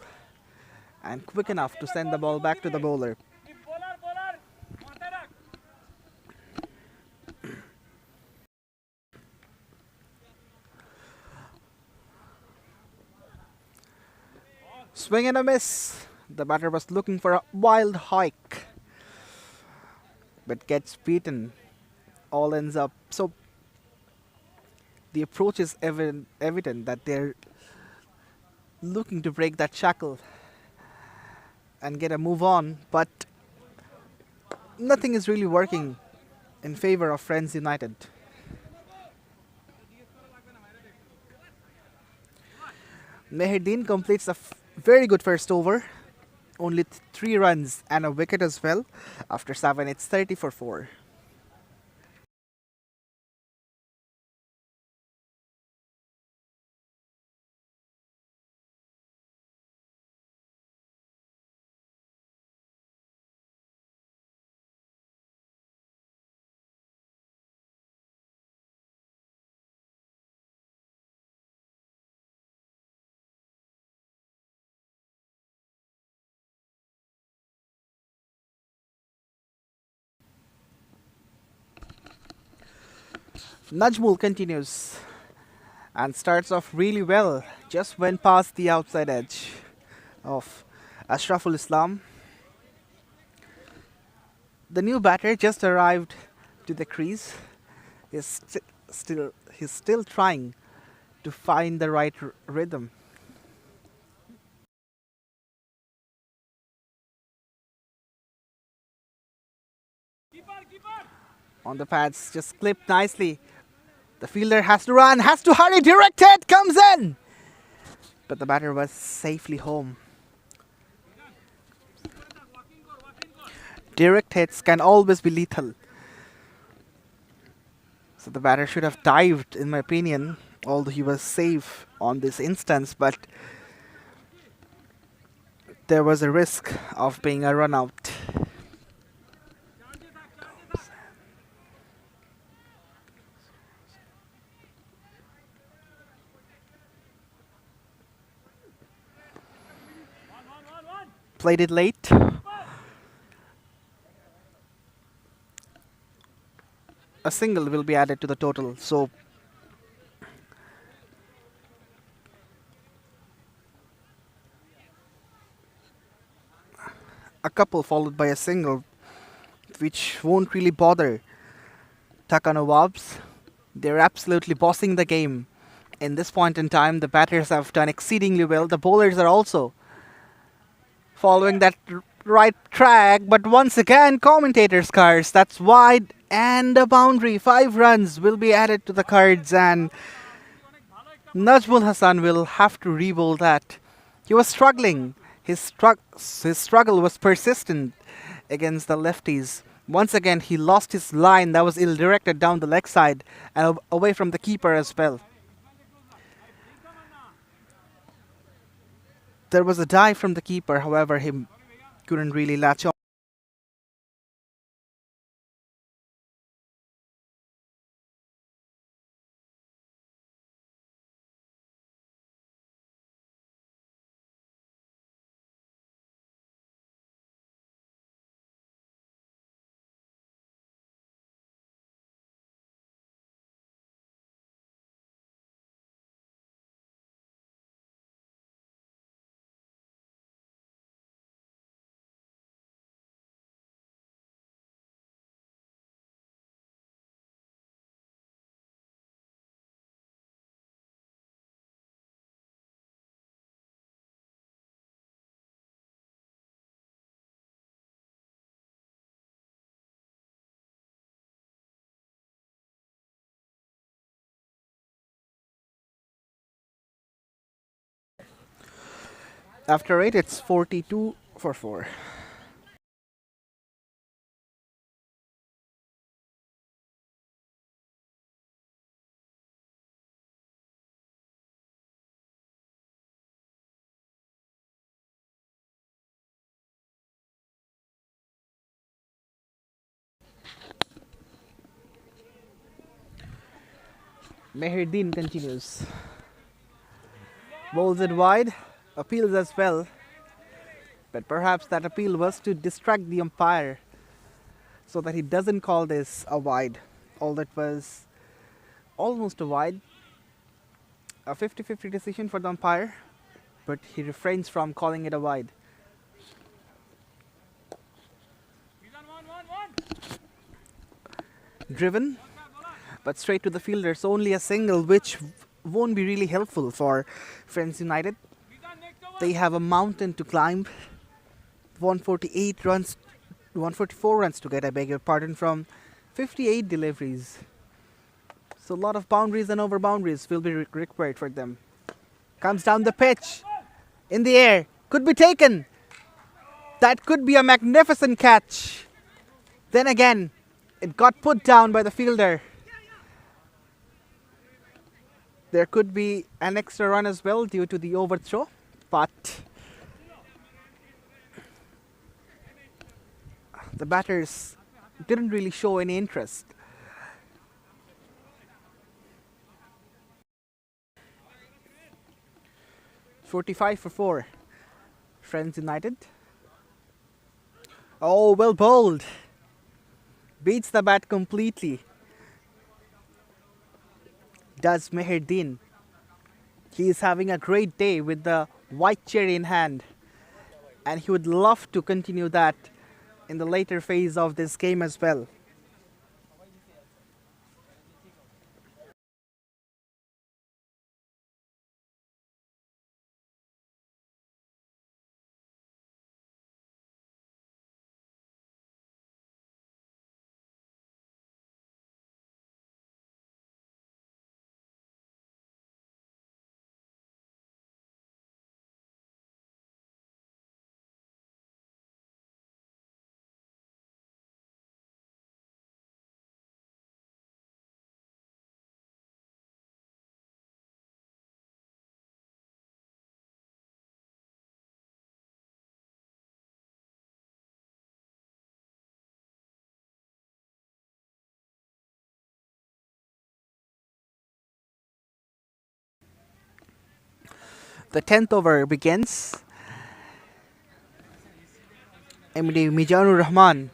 and quick enough to send the ball back to the bowler. Swing and a miss. The batter was looking for a wild hike, but gets beaten. All ends up. So the approach is evident that they're looking to break that shackle and get a move on, but nothing is really working in favor of Friends United. Mehirdin completes a very good first over. Only 3 runs and a wicket as well. After 7, it's 30 for 4. Najmul continues and starts off really well. Just went past the outside edge of Ashraful Islam. The new batter just arrived to the crease. He's still trying to find the right rhythm. On the pads, just clipped nicely. The fielder has to run, has to hurry. Direct hit comes in, but the batter was safely home. Direct hits can always be lethal. So the batter should have dived, in my opinion, although he was safe on this instance, but there was a risk of being a run out. Played it late. A single will be added to the total, so a couple followed by a single, which won't really bother Dhaka Nawaabs. They're absolutely bossing the game. In this point in time, the batters have done exceedingly well. The bowlers are also following that right track, but once again, commentators' cards. That's wide and a boundary. 5 runs will be added to the cards, and Najmul Hassan will have to re-bowl that. He was struggling. His struggle was persistent against the lefties. Once again, he lost his line that was ill-directed down the leg side and away from the keeper as well. There was a dive from the keeper, however, he couldn't really latch on. After 8, it's 42 for 4. Meherdin continues. Bowls it wide, appeals as well, but perhaps that appeal was to distract the umpire so that he doesn't call this a wide. Although it was almost a wide, a 50-50 decision for the umpire, but he refrains from calling it a wide. Driven, but straight to the fielders, only a single, which won't be really helpful for Friends United. They have a mountain to climb. 148 runs, 144 runs to get, I beg your pardon, from 58 deliveries. So a lot of boundaries and over boundaries will be required for them. Comes down the pitch, in the air, could be taken. That could be a magnificent catch. Then again, it got put down by the fielder. There could be an extra run as well due to the overthrow, but the batters didn't really show any interest. "45 for 4. Friends United. Oh, well bowled. Beats the bat completely. Does Meherdin. He is having a great day with the white cherry in hand, and he would love to continue that in the later phase of this game as well. The 10th over begins. MD Mijanur Rahman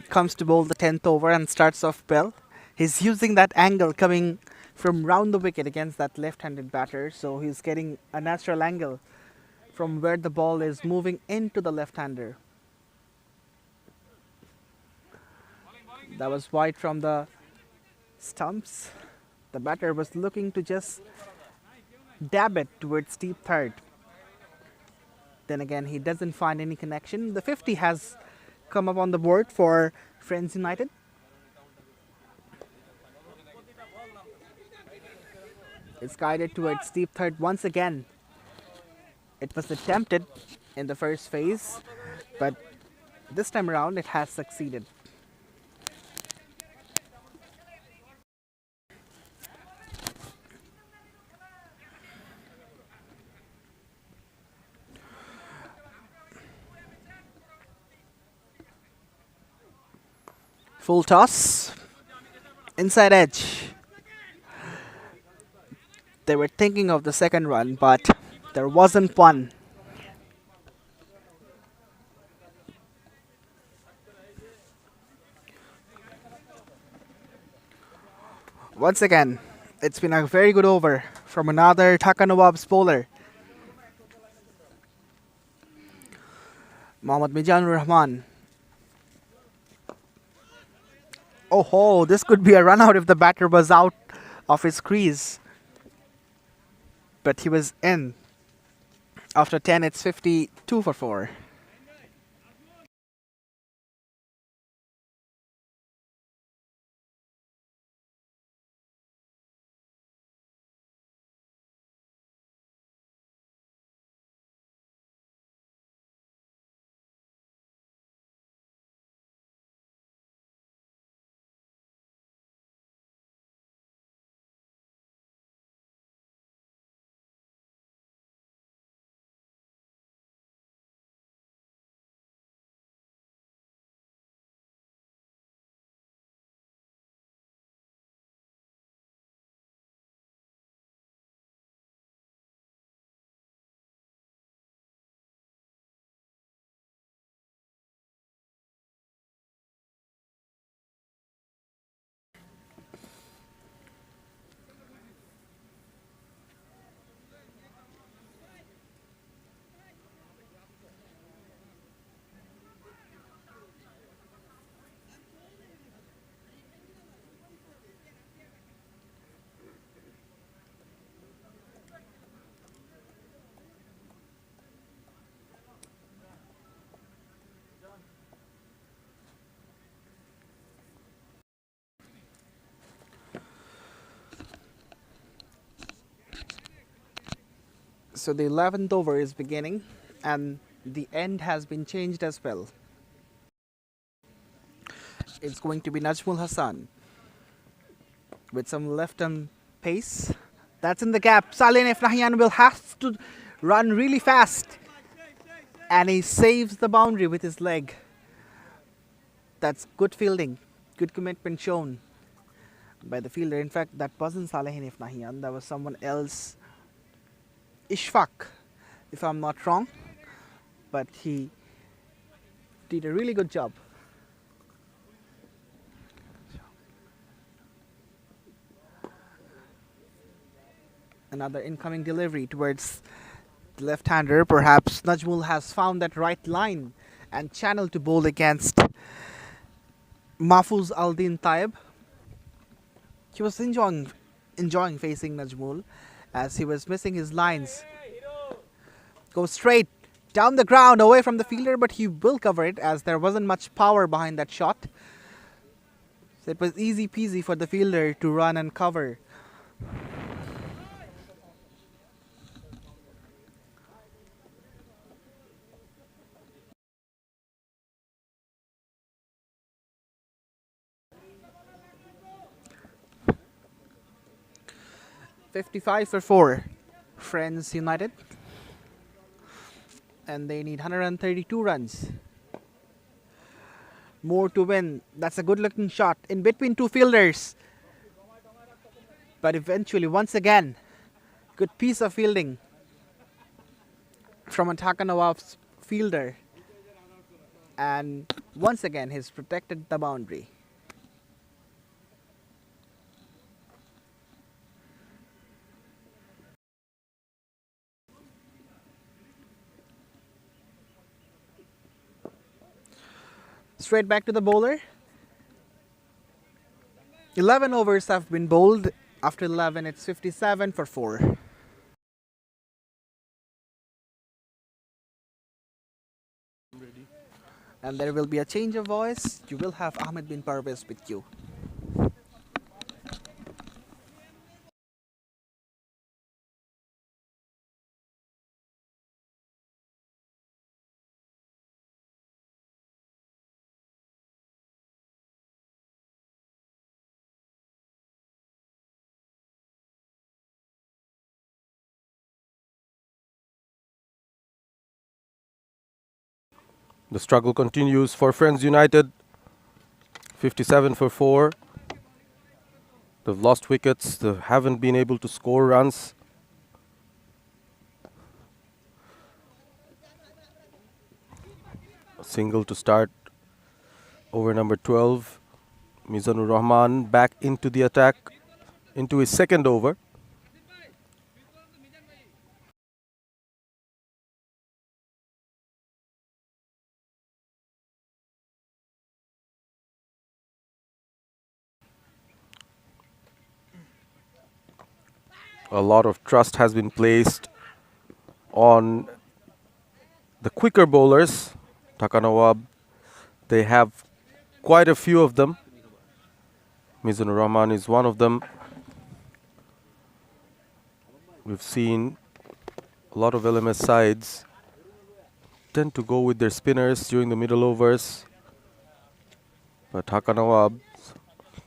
comes to bowl the 10th over and starts off well. He's using that angle coming from round the wicket against that left-handed batter, so he's getting a natural angle from where the ball is moving into the left-hander. That was wide from the stumps. The batter was looking to just dab it towards deep third. Then again, he doesn't find any connection. The 50 has come up on the board for Friends United. It's guided towards deep third once again. It was attempted in the first phase, but this time around it has succeeded. Full toss. Inside edge. They were thinking of the second run, but there wasn't one. Once again, it's been a very good over from another Dhaka Nawaabs bowler. Mohammad Mijanur Rahman. Oh ho, this could be a run out if the batter was out of his crease. But he was in. After 10, it's 52 for 4. So the 11th over is beginning, and the end has been changed as well. It's going to be Najmul Hassan with some left arm pace. That's in the gap. Saleh Nahyan will have to run really fast, and he saves the boundary with his leg. That's good fielding, good commitment shown by the fielder. In fact, that wasn't Saleh Nahyan, that was someone else, Ishfaq, if I'm not wrong, but he did a really good job. Another incoming delivery towards the left-hander. Perhaps Najmul has found that right line and channel to bowl against Mahfuz Aldin Taib. He was enjoying facing Najmul as he was missing his lines. Go straight down the ground away from the fielder, but he will cover it as there wasn't much power behind that shot. So it was easy peasy for the fielder to run and cover. "55 for 4, Friends United, and they need 132 runs. More to win. That's a good looking shot in between two fielders. But eventually, once again, good piece of fielding from a Dhaka Nawaabs fielder. And once again, he's protected the boundary. Straight back to the bowler. 11 overs have been bowled. After 11, it's 57 for 4. And there will be a change of voice. You will have Ahmed bin Parvez with you. The struggle continues for Friends United. 57 for 4. They've lost wickets. They haven't been able to score runs. A single to start over number 12. Mizanur Rahman back into the attack, into his second over. A lot of trust has been placed on the quicker bowlers. Dhaka Nawab, they have quite a few of them. Mizanur Rahman is one of them. We've seen a lot of LMS sides tend to go with their spinners during the middle overs. But Dhaka Nawab,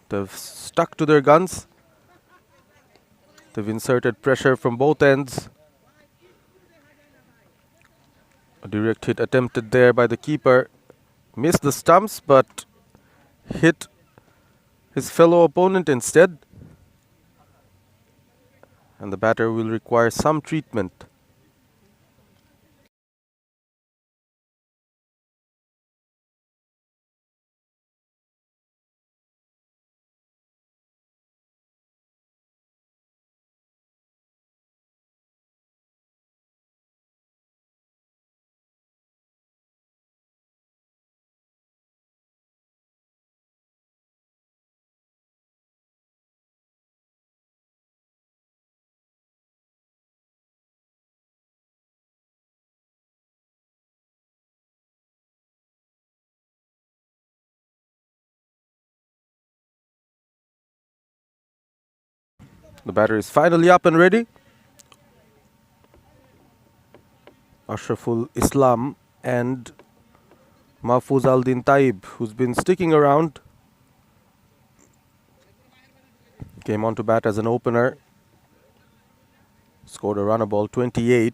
they've stuck to their guns. They've inserted pressure from both ends. A direct hit attempted there by the keeper. Missed the stumps, but hit his fellow opponent instead. And the batter will require some treatment. The batter is finally up and ready. Ashraful Islam and Mahfouz Al-Din Taib, who's been sticking around, came on to bat as an opener, scored a run, a ball 28.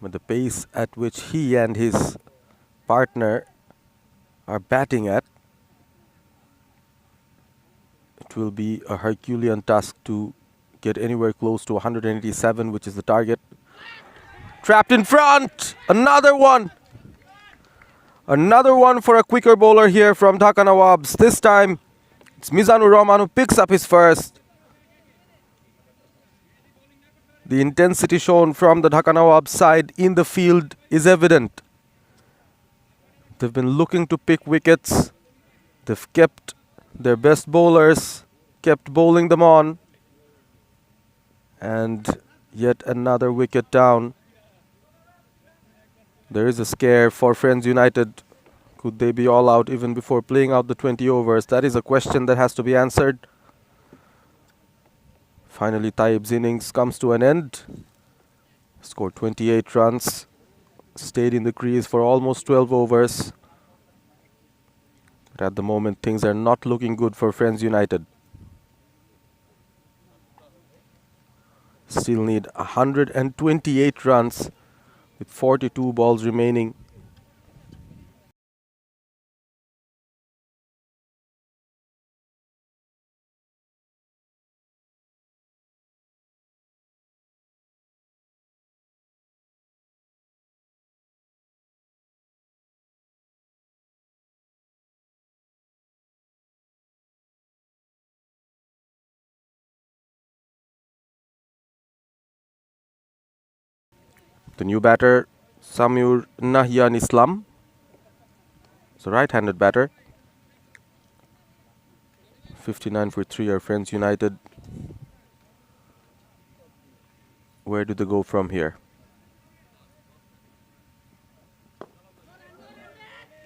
But the pace at which he and his partner are batting at, it will be a Herculean task to get anywhere close to 187, which is the target. Trapped in front! Another one! Another one for a quicker bowler here from Dhaka Nawaabs. This time, it's Mizanur Rahman who picks up his first. The intensity shown from the Dhaka Nawaabs side in the field is evident. They've been looking to pick wickets. They've kept their best bowlers, kept bowling them on. And yet another wicket down. There is a scare for Friends United. Could they be all out even before playing out the 20 overs? That is a question that has to be answered. Finally, Taib's innings comes to an end. Scored 28 runs. Stayed in the crease for almost 12 overs. But at the moment, things are not looking good for Friends United. Still need 128 runs with 42 balls remaining. The new batter, Samir Nahyan Islam. It's a right-handed batter. 59 for 3 are Friends United. Where do they go from here?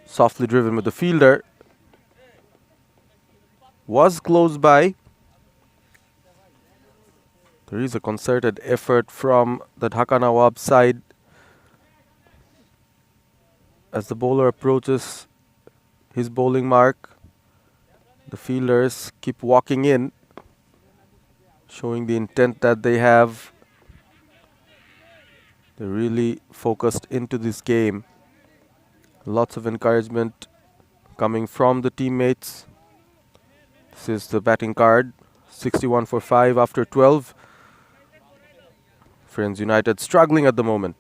Softly driven with the fielder. Was close by. There is a concerted effort from the Dhaka Nawabs side as the bowler approaches his bowling mark. The fielders keep walking in, showing the intent that they have. They're really focused into this game. Lots of encouragement coming from the teammates. This is the batting card. 61 for 5 after 12. Friends United struggling at the moment.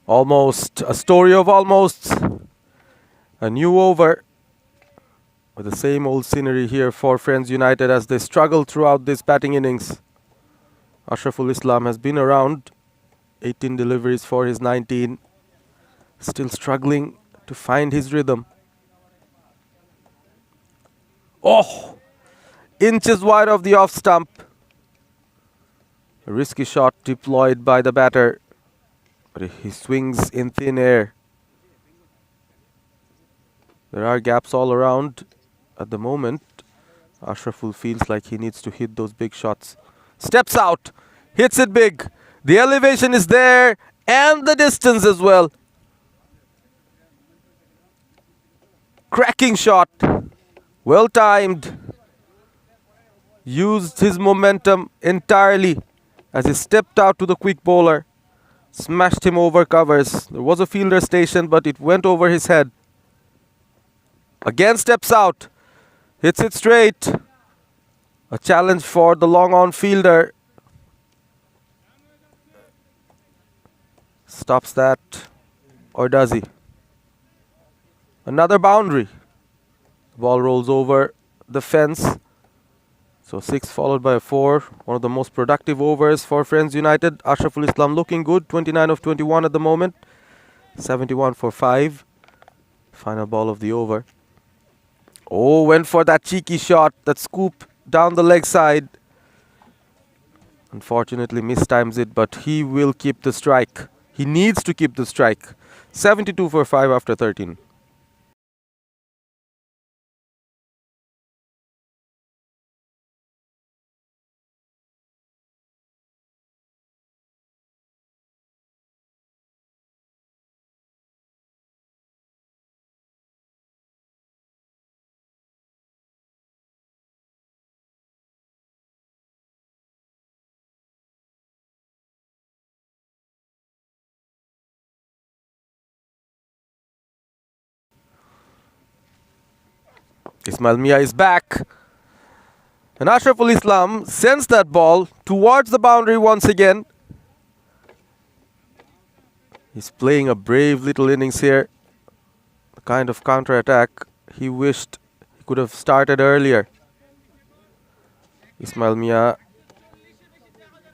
Almost a story of almost. A new over with the same old scenery here for Friends United as they struggle throughout this batting innings. Ashraful Islam has been around. 18 deliveries for his 19. Still struggling to find his rhythm. Oh! Inches wide of the off stump. A risky shot deployed by the batter. But he swings in thin air. There are gaps all around. At the moment, Ashraful feels like he needs to hit those big shots. Steps out. Hits it big. The elevation is there. And the distance as well. Cracking shot. Well timed. Used his momentum entirely as he stepped out to the quick bowler. Smashed him over covers. There was a fielder station, but it went over his head. Again steps out. Hits it straight. A challenge for the long on fielder. Stops that. Or does he? Another boundary. Ball rolls over the fence. So 6 followed by a 4. One of the most productive overs for Friends United. Ashraful Islam looking good. 29 of 21 at the moment. 71 for 5. Final ball of the over. Oh, went for that cheeky shot. That scoop down the leg side. Unfortunately mistimes it, but he will keep the strike. He needs to keep the strike. 72 for 5 after 13. Ismail Mia is back. And Ashraful Islam sends that ball towards the boundary once again. He's playing a brave little innings here. The kind of counter-attack he wished he could have started earlier. Ismail Mia,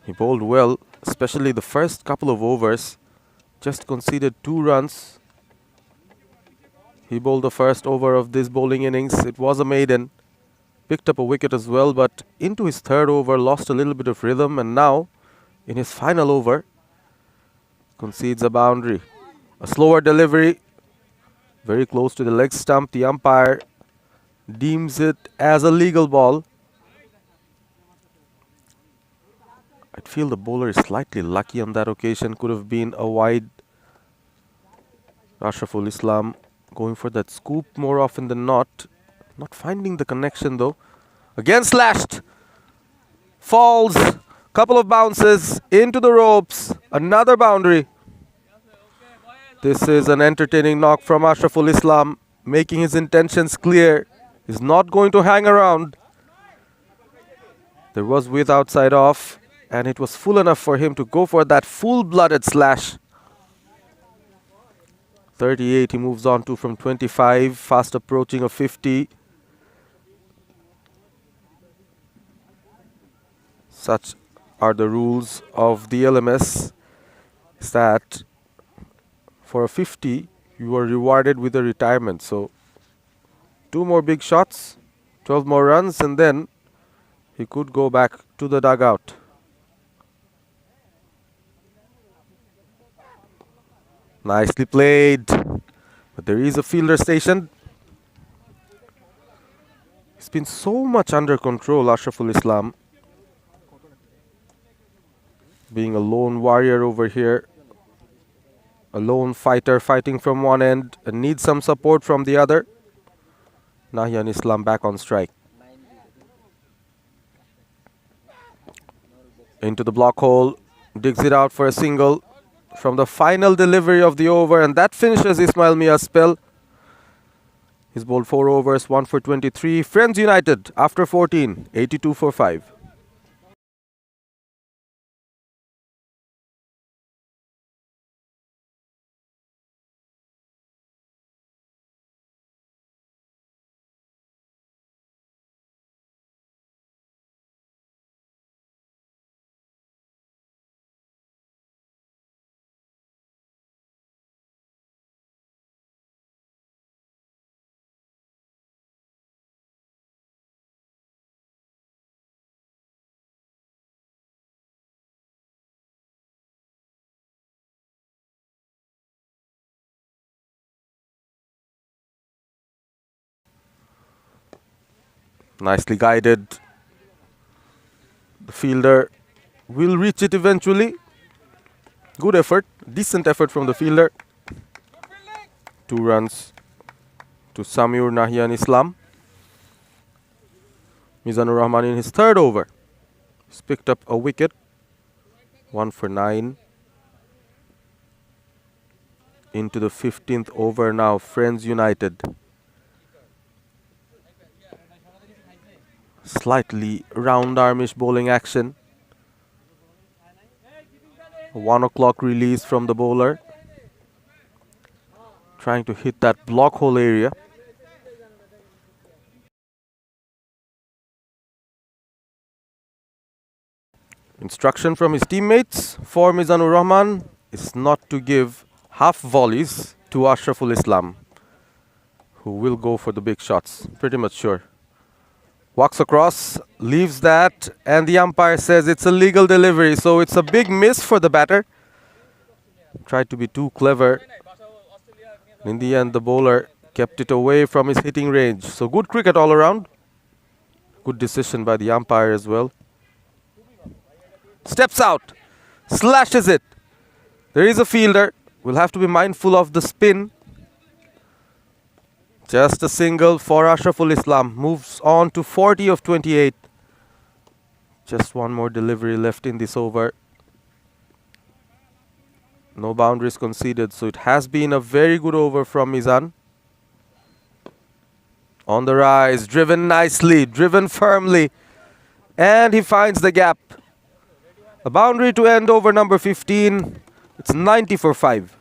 he bowled well, especially the first couple of overs. Just conceded 2 runs. He bowled the first over of this bowling innings. It was a maiden. Picked up a wicket as well, but into his third over, lost a little bit of rhythm, and now, in his final over, concedes a boundary. A slower delivery, very close to the leg stump. The umpire deems it as a legal ball. I'd feel the bowler is slightly lucky on that occasion. Could have been a wide. Ashraful Islam going for that scoop more often than not. Not finding the connection though. Again slashed. Falls. Couple of bounces into the ropes. Another boundary. This is an entertaining knock from Ashraful Islam, making his intentions clear. He's not going to hang around. There was width outside off, and it was full enough for him to go for that full-blooded slash. 38 he moves on to from 25, fast approaching a 50. Such are the rules of the LMS, is that for a 50 you are rewarded with a retirement. So 2 more big shots, 12 more runs, and then he could go back to the dugout. Nicely played. But there is a fielder stationed. He's been so much under control, Ashraful Islam. Being a lone warrior over here. A lone fighter fighting from one end and needs some support from the other. Nahyan Islam back on strike. Into the block hole. Digs it out for a single from the final delivery of the over, and that finishes Ismail Mia's spell. He's bowled 4 overs, 1 for 23. Friends United after 14, 82 for 5. Nicely guided. The fielder will reach it eventually. Good effort, decent effort from the fielder. 2 runs to Samir Nahyan Islam. Mizanur Rahman in his third over. He's picked up a wicket. 1 for 9. Into the 15th over now, Friends United. Slightly round armish bowling action. 1 o'clock release from the bowler. Trying to hit that block hole area. Instruction from his teammates for Mizanur Rahman is not to give half volleys to Ashraful Islam, who will go for the big shots, pretty much sure. Walks across, leaves that, and the umpire says it's a legal delivery, so it's a big miss for the batter. Tried to be too clever. In the end, the bowler kept it away from his hitting range. So good cricket all around. Good decision by the umpire as well. Steps out, slashes it. There is a fielder. We'll have to be mindful of the spin. Just a single for Ashraful Islam. Moves on to 40 of 28. Just one more delivery left in this over. No boundaries conceded, so it has been a very good over from Mizan. On the rise, driven nicely, driven firmly, and he finds the gap. A boundary to end over number 15. It's 90 for 5.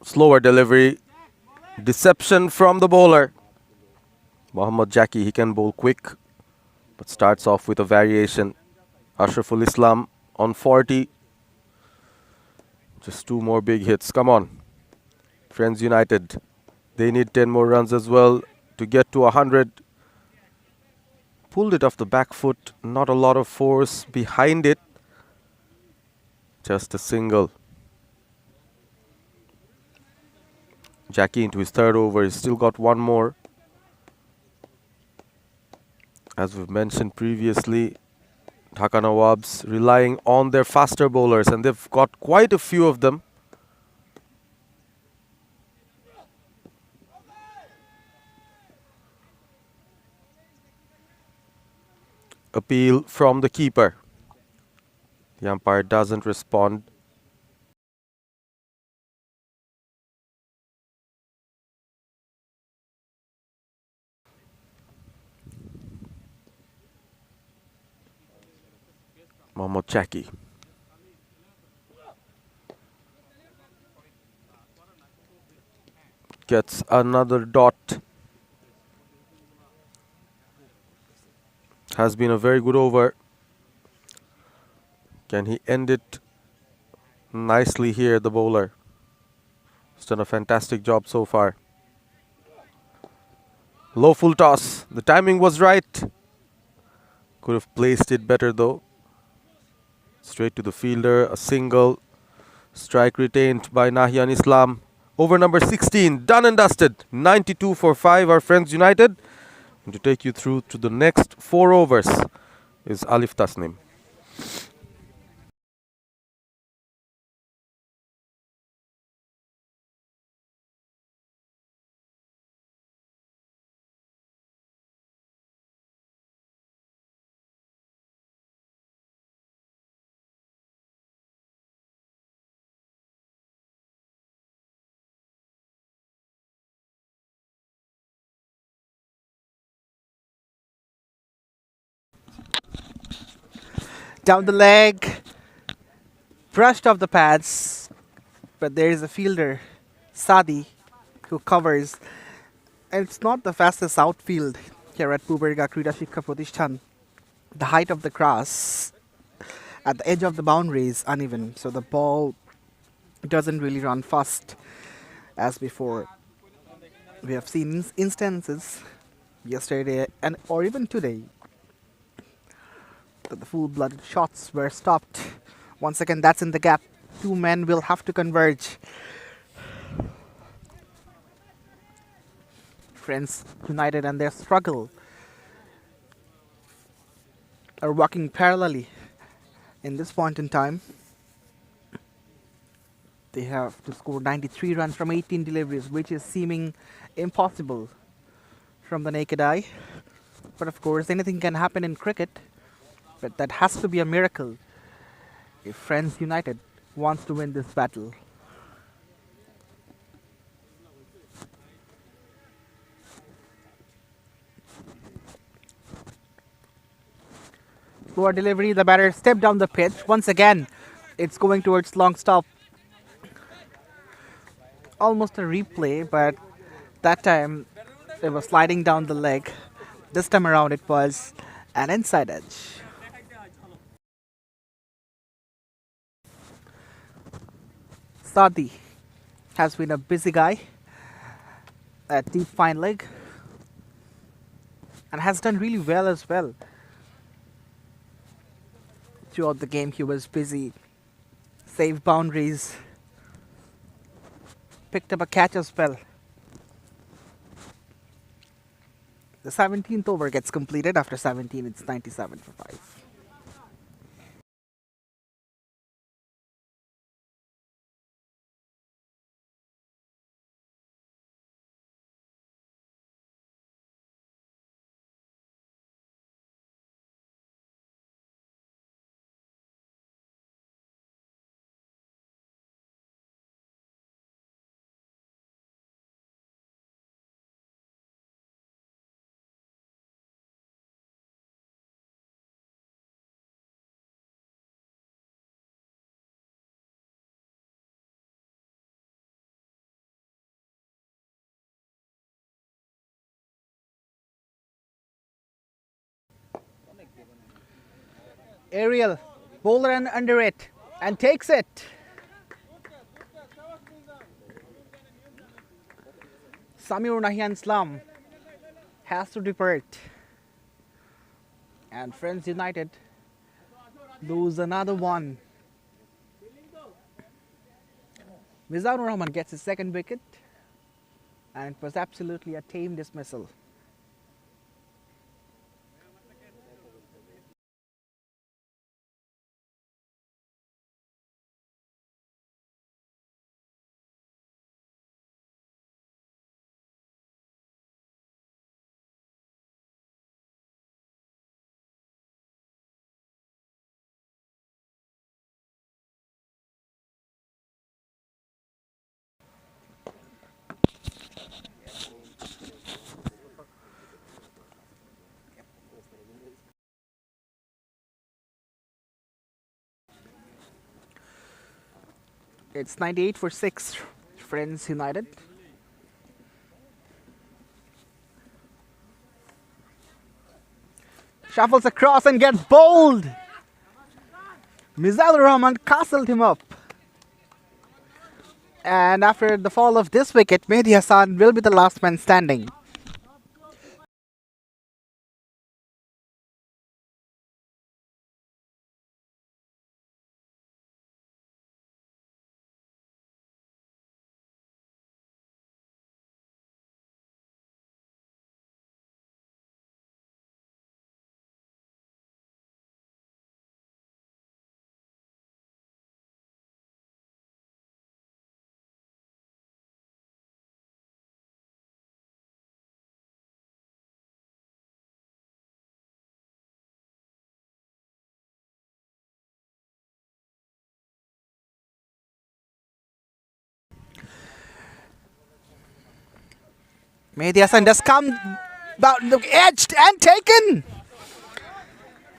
Slower delivery. Deception from the bowler. Mohammad Jackie, he can bowl quick, but starts off with a variation. Ashraful Islam on 40. Just two more big hits. Come on. Friends United. They need 10 more runs as well to get to 100. Pulled it off the back foot. Not a lot of force behind it. Just a single. Jackie into his third over. He's still got one more. As we've mentioned previously, Dhaka Nawaabs relying on their faster bowlers, and they've got quite a few of them. Appeal from the keeper. The umpire doesn't respond. Mohammad Jackie. Gets another dot. Has been a very good over. Can he end it nicely here, the bowler? He's done a fantastic job so far. Low full toss. The timing was right. Could have placed it better though. Straight to the fielder. A single. Strike retained by Nahian Islam. Over number 16. Done and dusted. 92 for 5. Our Friends United. And to take you through to the next 4 overs is Alif Tasnim. Down the leg, brushed off the pads, but there is a fielder, Sadi, who covers. And it's not the fastest outfield here at Puberga Krida Shikha Pratishthan. The height of the grass at the edge of the boundary is uneven, so the ball doesn't really run fast as before. We have seen instances yesterday and or even today that the full-blooded shots were stopped. Once again, that's in the gap. Two men will have to converge. Friends United and their struggle are walking parallelly in this point in time. They have to score 93 runs from 18 deliveries, which is seeming impossible from the naked eye. But of course, anything can happen in cricket. But that has to be a miracle if Friends United wants to win this battle. Slower delivery, the batter stepped down the pitch. Once again, it's going towards long stop. Almost a replay, but that time it was sliding down the leg. This time around it was an inside edge. Sadi has been a busy guy at deep fine leg and has done really well as well. Throughout the game he was busy, saved boundaries, picked up a catch as well. The 17th over gets completed. After 17 it's 97 for 5. Ariel, bowler and under it and takes it. Samir Nahian Islam has to depart. And Friends United lose another one. Mizanur Rahman gets his second wicket, and it was absolutely a tame dismissal. It's 98 for 6, Friends United. Shuffles across and gets bowled. Mizanur Rahman castled him up. And after the fall of this wicket, Mehdi Hassan will be the last man standing. Mehdi Hassan does come down, edged and taken.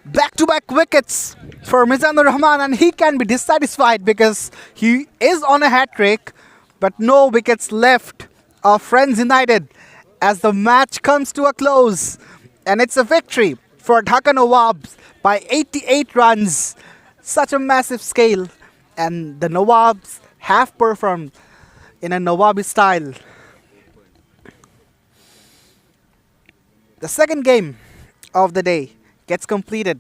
Back-to-back wickets for Mizanur Rahman, and he can be dissatisfied because he is on a hat-trick, but no wickets left of Friends United as the match comes to a close. And it's a victory for Dhaka Nawaabs by 88 runs. Such a massive scale, and the Nawaabs have performed in a Nawabi style. The second game of the day gets completed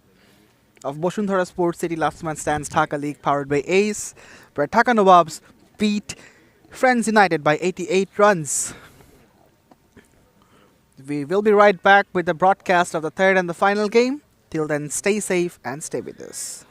of Boshundhara Sports City Last Man Stands Dhaka League powered by Ace, where Dhaka Nawaabs beat Friends United by 88 runs. We will be right back with the broadcast of the third and the final game. Till then, stay safe and stay with us.